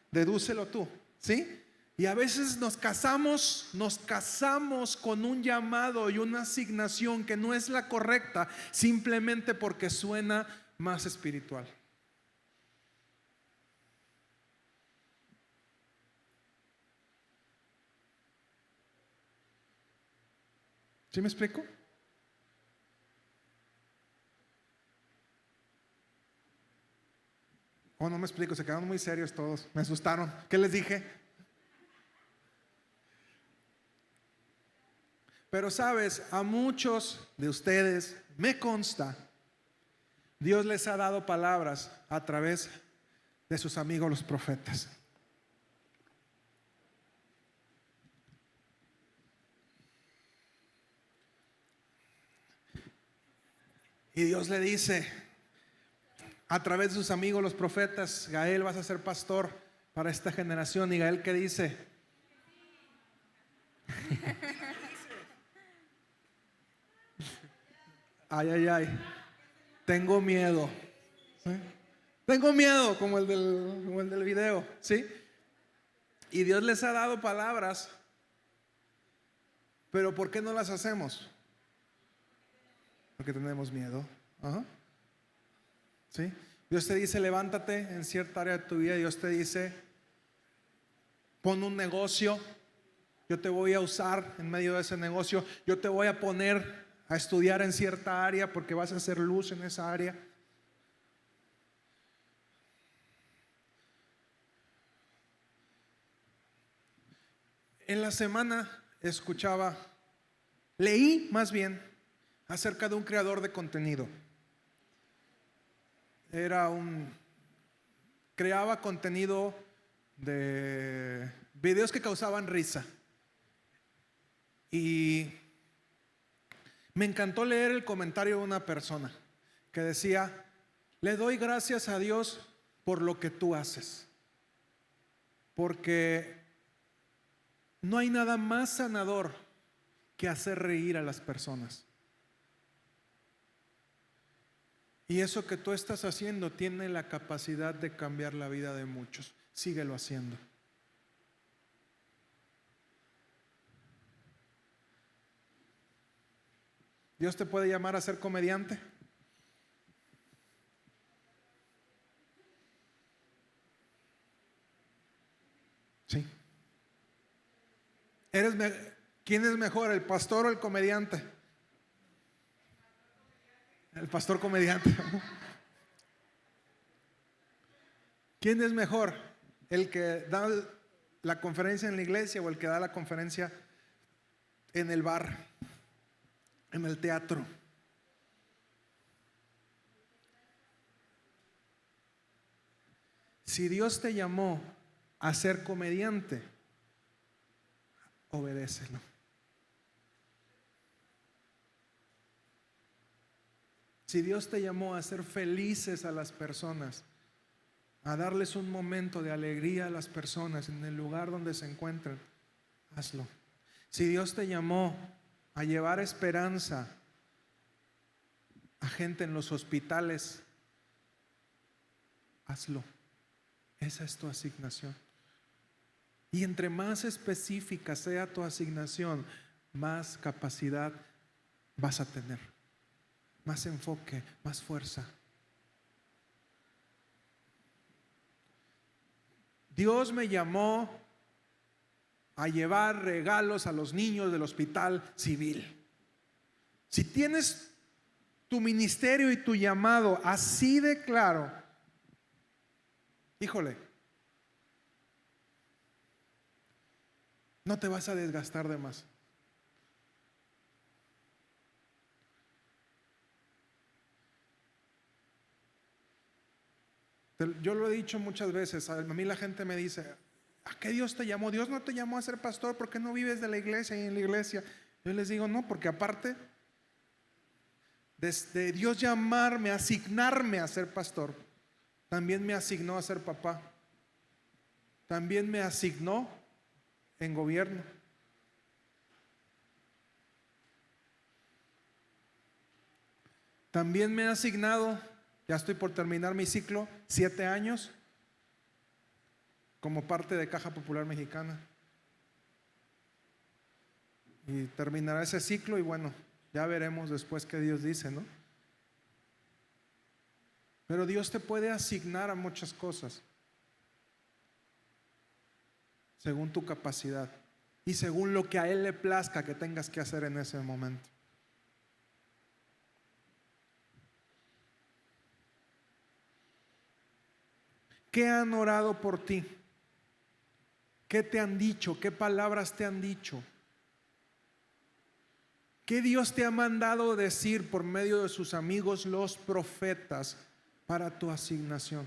S1: Dedúcelo tú, ¿sí? Y a veces nos casamos con un llamado y una asignación que no es la correcta, simplemente porque suena más espiritual. ¿Sí me explico? Oh, no me explico, se quedaron muy serios todos, me asustaron. ¿Qué les dije? Pero sabes, a muchos de ustedes, me consta, Dios les ha dado palabras a través de sus amigos los profetas. Y Dios le dice a través de sus amigos los profetas, Gael, vas a ser pastor para esta generación. Y Gael, ¿qué dice? Ay, ay, ay, tengo miedo, ¿sí? Tengo miedo, como el del video, ¿sí? Y Dios les ha dado palabras, pero ¿por qué no las hacemos? Porque tenemos miedo. Ajá. ¿Sí? Dios te dice, levántate en cierta área de tu vida. Dios te dice, pon un negocio. Yo te voy a usar en medio de ese negocio. Yo te voy a poner a estudiar en cierta área porque vas a hacer luz en esa área. En la semana leí más bien acerca de un creador de contenido. Creaba contenido de videos que causaban risa. Y me encantó leer el comentario de una persona que decía, le doy gracias a Dios por lo que tú haces, porque no hay nada más sanador que hacer reír a las personas. Y eso que tú estás haciendo tiene la capacidad de cambiar la vida de muchos. Síguelo haciendo. Dios te puede llamar a ser comediante. Sí. ¿Quién es mejor, el pastor o el comediante? El pastor comediante. ¿Quién es mejor? ¿El que da la conferencia en la iglesia o el que da la conferencia en el bar, en el teatro? Si Dios te llamó a ser comediante, obedécelo. Si Dios te llamó a hacer felices a las personas, a darles un momento de alegría a las personas en el lugar donde se encuentran, hazlo. Si Dios te llamó a llevar esperanza a gente en los hospitales, hazlo. Esa es tu asignación. Y entre más específica sea tu asignación, más capacidad vas a tener, más enfoque, más fuerza. Dios me llamó a llevar regalos a los niños del hospital civil. Si tienes tu ministerio y tu llamado así de claro, híjole, no te vas a desgastar de más. Yo lo he dicho muchas veces, a mí la gente me dice, ¿a qué Dios te llamó? Dios no te llamó a ser pastor, ¿por qué no vives de la iglesia y en la iglesia? Yo les digo, no, porque aparte de Dios llamarme, asignarme a ser pastor, también me asignó a ser papá, también me asignó en gobierno. También me ha asignado, ya estoy por terminar mi ciclo, 7 años como parte de Caja Popular Mexicana. Y terminará ese ciclo y bueno, ya veremos después qué Dios dice, ¿no? Pero Dios te puede asignar a muchas cosas según tu capacidad y según lo que a Él le plazca que tengas que hacer en ese momento. ¿Qué han orado por ti? ¿Qué te han dicho? ¿Qué palabras te han dicho? ¿Qué Dios te ha mandado decir por medio de sus amigos los profetas para tu asignación?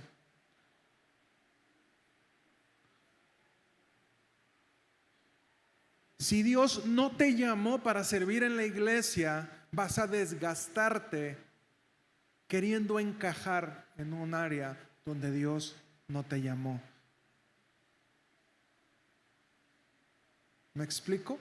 S1: Si Dios no te llamó para servir en la iglesia, vas a desgastarte queriendo encajar en un área donde Dios no te llamó. ¿Me explico?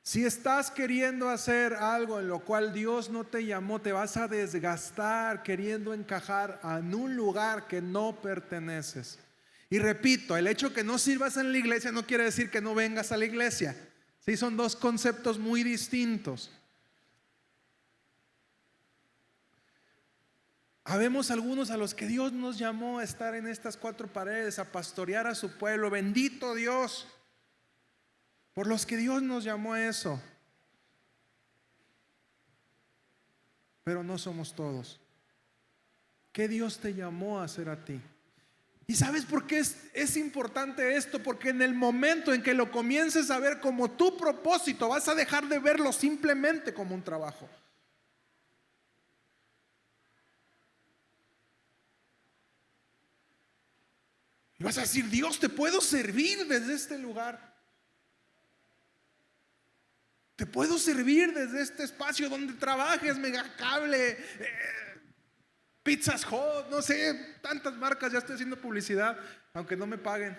S1: Si estás queriendo hacer algo en lo cual Dios no te llamó, te vas a desgastar queriendo encajar en un lugar que no perteneces. Y repito, el hecho que no sirvas en la iglesia no quiere decir que no vengas a la iglesia. Sí, son dos conceptos muy distintos. Habemos algunos a los que Dios nos llamó a estar en estas 4 paredes, a pastorear a su pueblo. Bendito Dios por los que Dios nos llamó a eso. Pero no somos todos. ¿Qué Dios te llamó a hacer a ti? ¿Y sabes por qué es importante esto? Porque en el momento en que lo comiences a ver como tu propósito, vas a dejar de verlo simplemente como un trabajo. Y vas a decir, Dios, te puedo servir desde este lugar. Te puedo servir desde este espacio donde trabajes, Megacable, Pizzas Hut, no sé, tantas marcas, ya estoy haciendo publicidad, aunque no me paguen.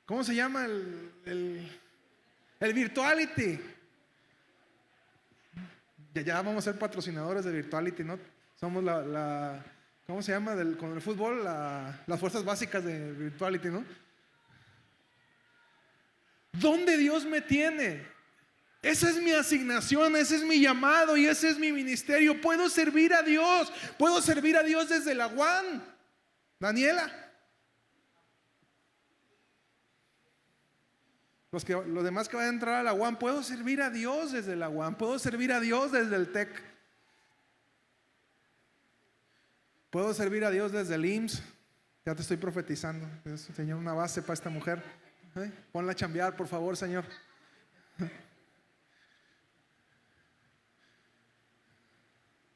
S1: ¿Cómo se llama el Virtuality? Ya vamos a ser patrocinadores de Virtuality, ¿no? Somos ¿cómo se llama? Con el fútbol, las fuerzas básicas de Virtuality, ¿no? ¿Dónde Dios me tiene? Esa es mi asignación, ese es mi llamado y ese es mi ministerio. Puedo servir a Dios desde la UAN. Daniela. Los demás que van a entrar a la UAM, puedo servir a Dios desde la UAM, puedo servir a Dios desde el TEC, puedo servir a Dios desde el IMSS. Ya te estoy profetizando, Señor, una base para esta mujer. Ponla a chambear, por favor, Señor.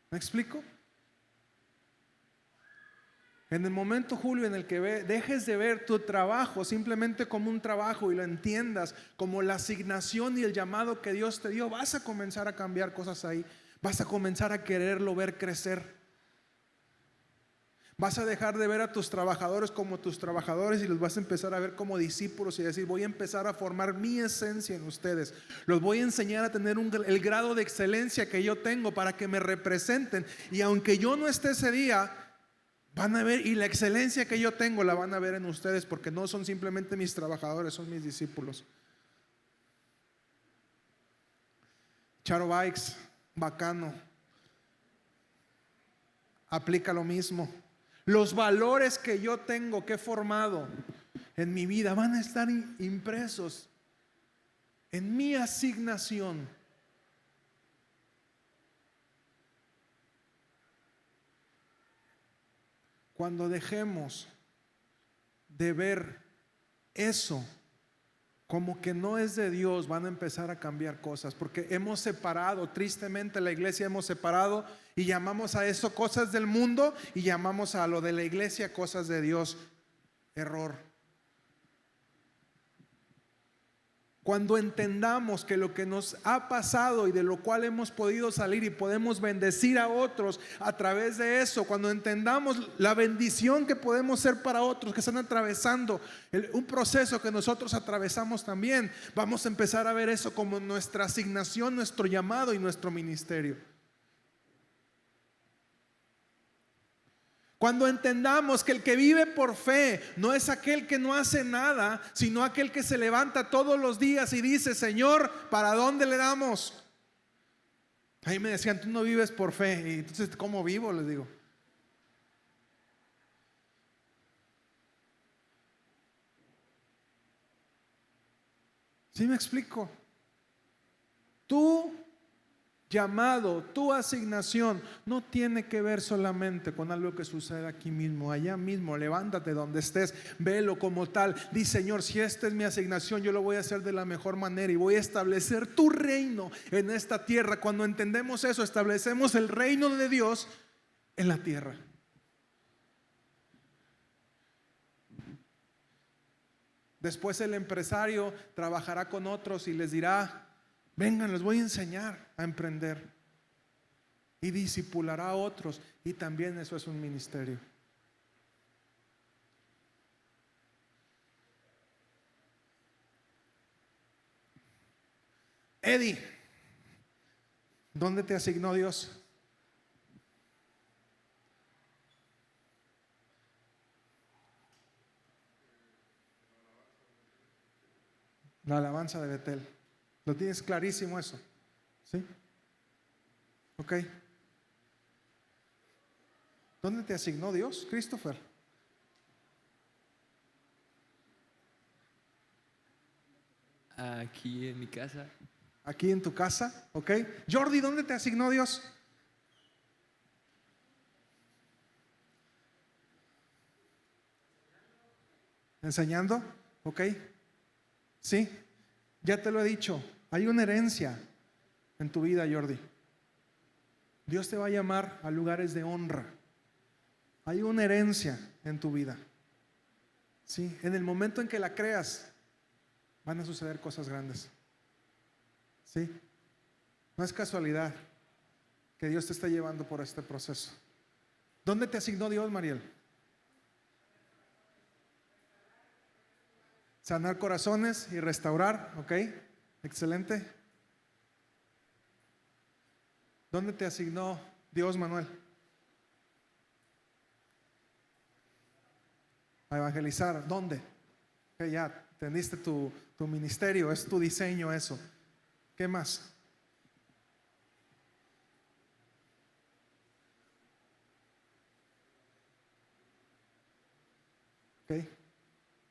S1: ¿Me explico? En el momento, Julio, en el que dejes de ver tu trabajo simplemente como un trabajo y lo entiendas como la asignación y el llamado que Dios te dio, vas a comenzar a cambiar cosas ahí. Vas a comenzar a quererlo ver crecer. Vas a dejar de ver a tus trabajadores como tus trabajadores y los vas a empezar a ver como discípulos y decir, voy a empezar a formar mi esencia en ustedes. Los voy a enseñar a tener el grado de excelencia que yo tengo para que me representen. Y aunque yo no esté ese día, van a ver, y la excelencia que yo tengo la van a ver en ustedes, porque no son simplemente mis trabajadores, son mis discípulos. Charo Bikes, bacano. Aplica lo mismo. Los valores que yo tengo, que he formado en mi vida, van a estar impresos en mi asignación. Cuando dejemos de ver eso como que no es de Dios, van a empezar a cambiar cosas, porque hemos separado, tristemente la iglesia hemos separado y llamamos a eso cosas del mundo y llamamos a lo de la iglesia cosas de Dios. Error. Cuando entendamos que lo que nos ha pasado y de lo cual hemos podido salir y podemos bendecir a otros a través de eso, cuando entendamos la bendición que podemos ser para otros que están atravesando un proceso que nosotros atravesamos también, vamos a empezar a ver eso como nuestra asignación, nuestro llamado y nuestro ministerio. Cuando entendamos que el que vive por fe no es aquel que no hace nada, sino aquel que se levanta todos los días y dice, Señor, ¿para dónde le damos? Ahí me decían, tú no vives por fe. Y entonces, ¿cómo vivo? Les digo. ¿Sí me explico? Tú llamado, tu asignación no tiene que ver solamente con algo que sucede aquí mismo, allá mismo. Levántate donde estés, velo como tal. Di, Señor, si esta es mi asignación, yo lo voy a hacer de la mejor manera y voy a establecer tu reino en esta tierra. Cuando entendemos eso, establecemos el reino de Dios en la tierra. Después el empresario trabajará con otros y les dirá, vengan, les voy a enseñar a emprender. Y discipulará a otros. Y también eso es un ministerio. Eddie, ¿dónde te asignó Dios? La alabanza de Betel. ¿Lo tienes clarísimo eso? ¿Sí? Ok. ¿Dónde te asignó Dios, Christopher?
S3: Aquí en mi casa.
S1: Aquí en tu casa, ok. Jordi, ¿dónde te asignó Dios? ¿Enseñando? Ok. Sí, ya te lo he dicho, hay una herencia en tu vida, Jordi. Dios te va a llamar a lugares de honra. Hay una herencia en tu vida. Sí, en el momento en que la creas, van a suceder cosas grandes. Sí, no es casualidad que Dios te esté llevando por este proceso. ¿Dónde te asignó Dios, Mariel? Sanar corazones y restaurar, ok, excelente. ¿Dónde te asignó Dios, Manuel? A evangelizar, ¿dónde? Ok, ya teniste tu ministerio, es tu diseño eso. ¿Qué más? Ok.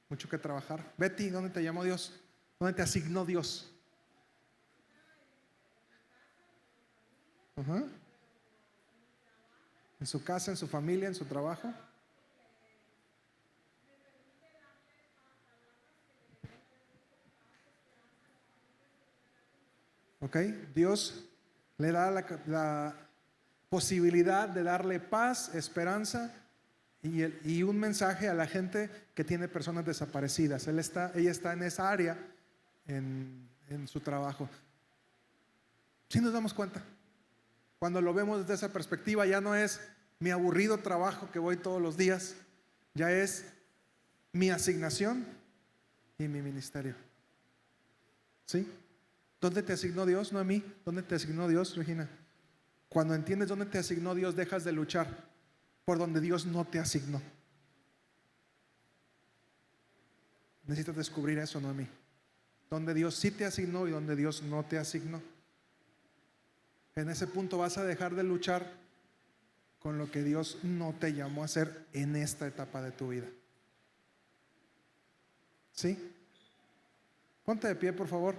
S1: Mucho que trabajar. Betty, ¿dónde te llamó Dios? ¿Dónde te asignó Dios? Ajá. ¿En su casa, en su familia, en su trabajo? ¿Ok? Dios le da la posibilidad de darle paz, esperanza y un mensaje a la gente que tiene personas desaparecidas. Ella está en esa área en su trabajo. Si nos damos cuenta, cuando lo vemos desde esa perspectiva, ya no es mi aburrido trabajo que voy todos los días, ya es mi asignación y mi ministerio. ¿Sí? ¿Dónde te asignó Dios? No a mí. ¿Dónde te asignó Dios, Regina? Cuando entiendes dónde te asignó Dios, dejas de luchar por donde Dios no te asignó. Necesitas descubrir eso, no a mí. Donde Dios sí te asignó y donde Dios no te asignó. En ese punto vas a dejar de luchar con lo que Dios no te llamó a hacer en esta etapa de tu vida. ¿Sí? Ponte de pie, por favor.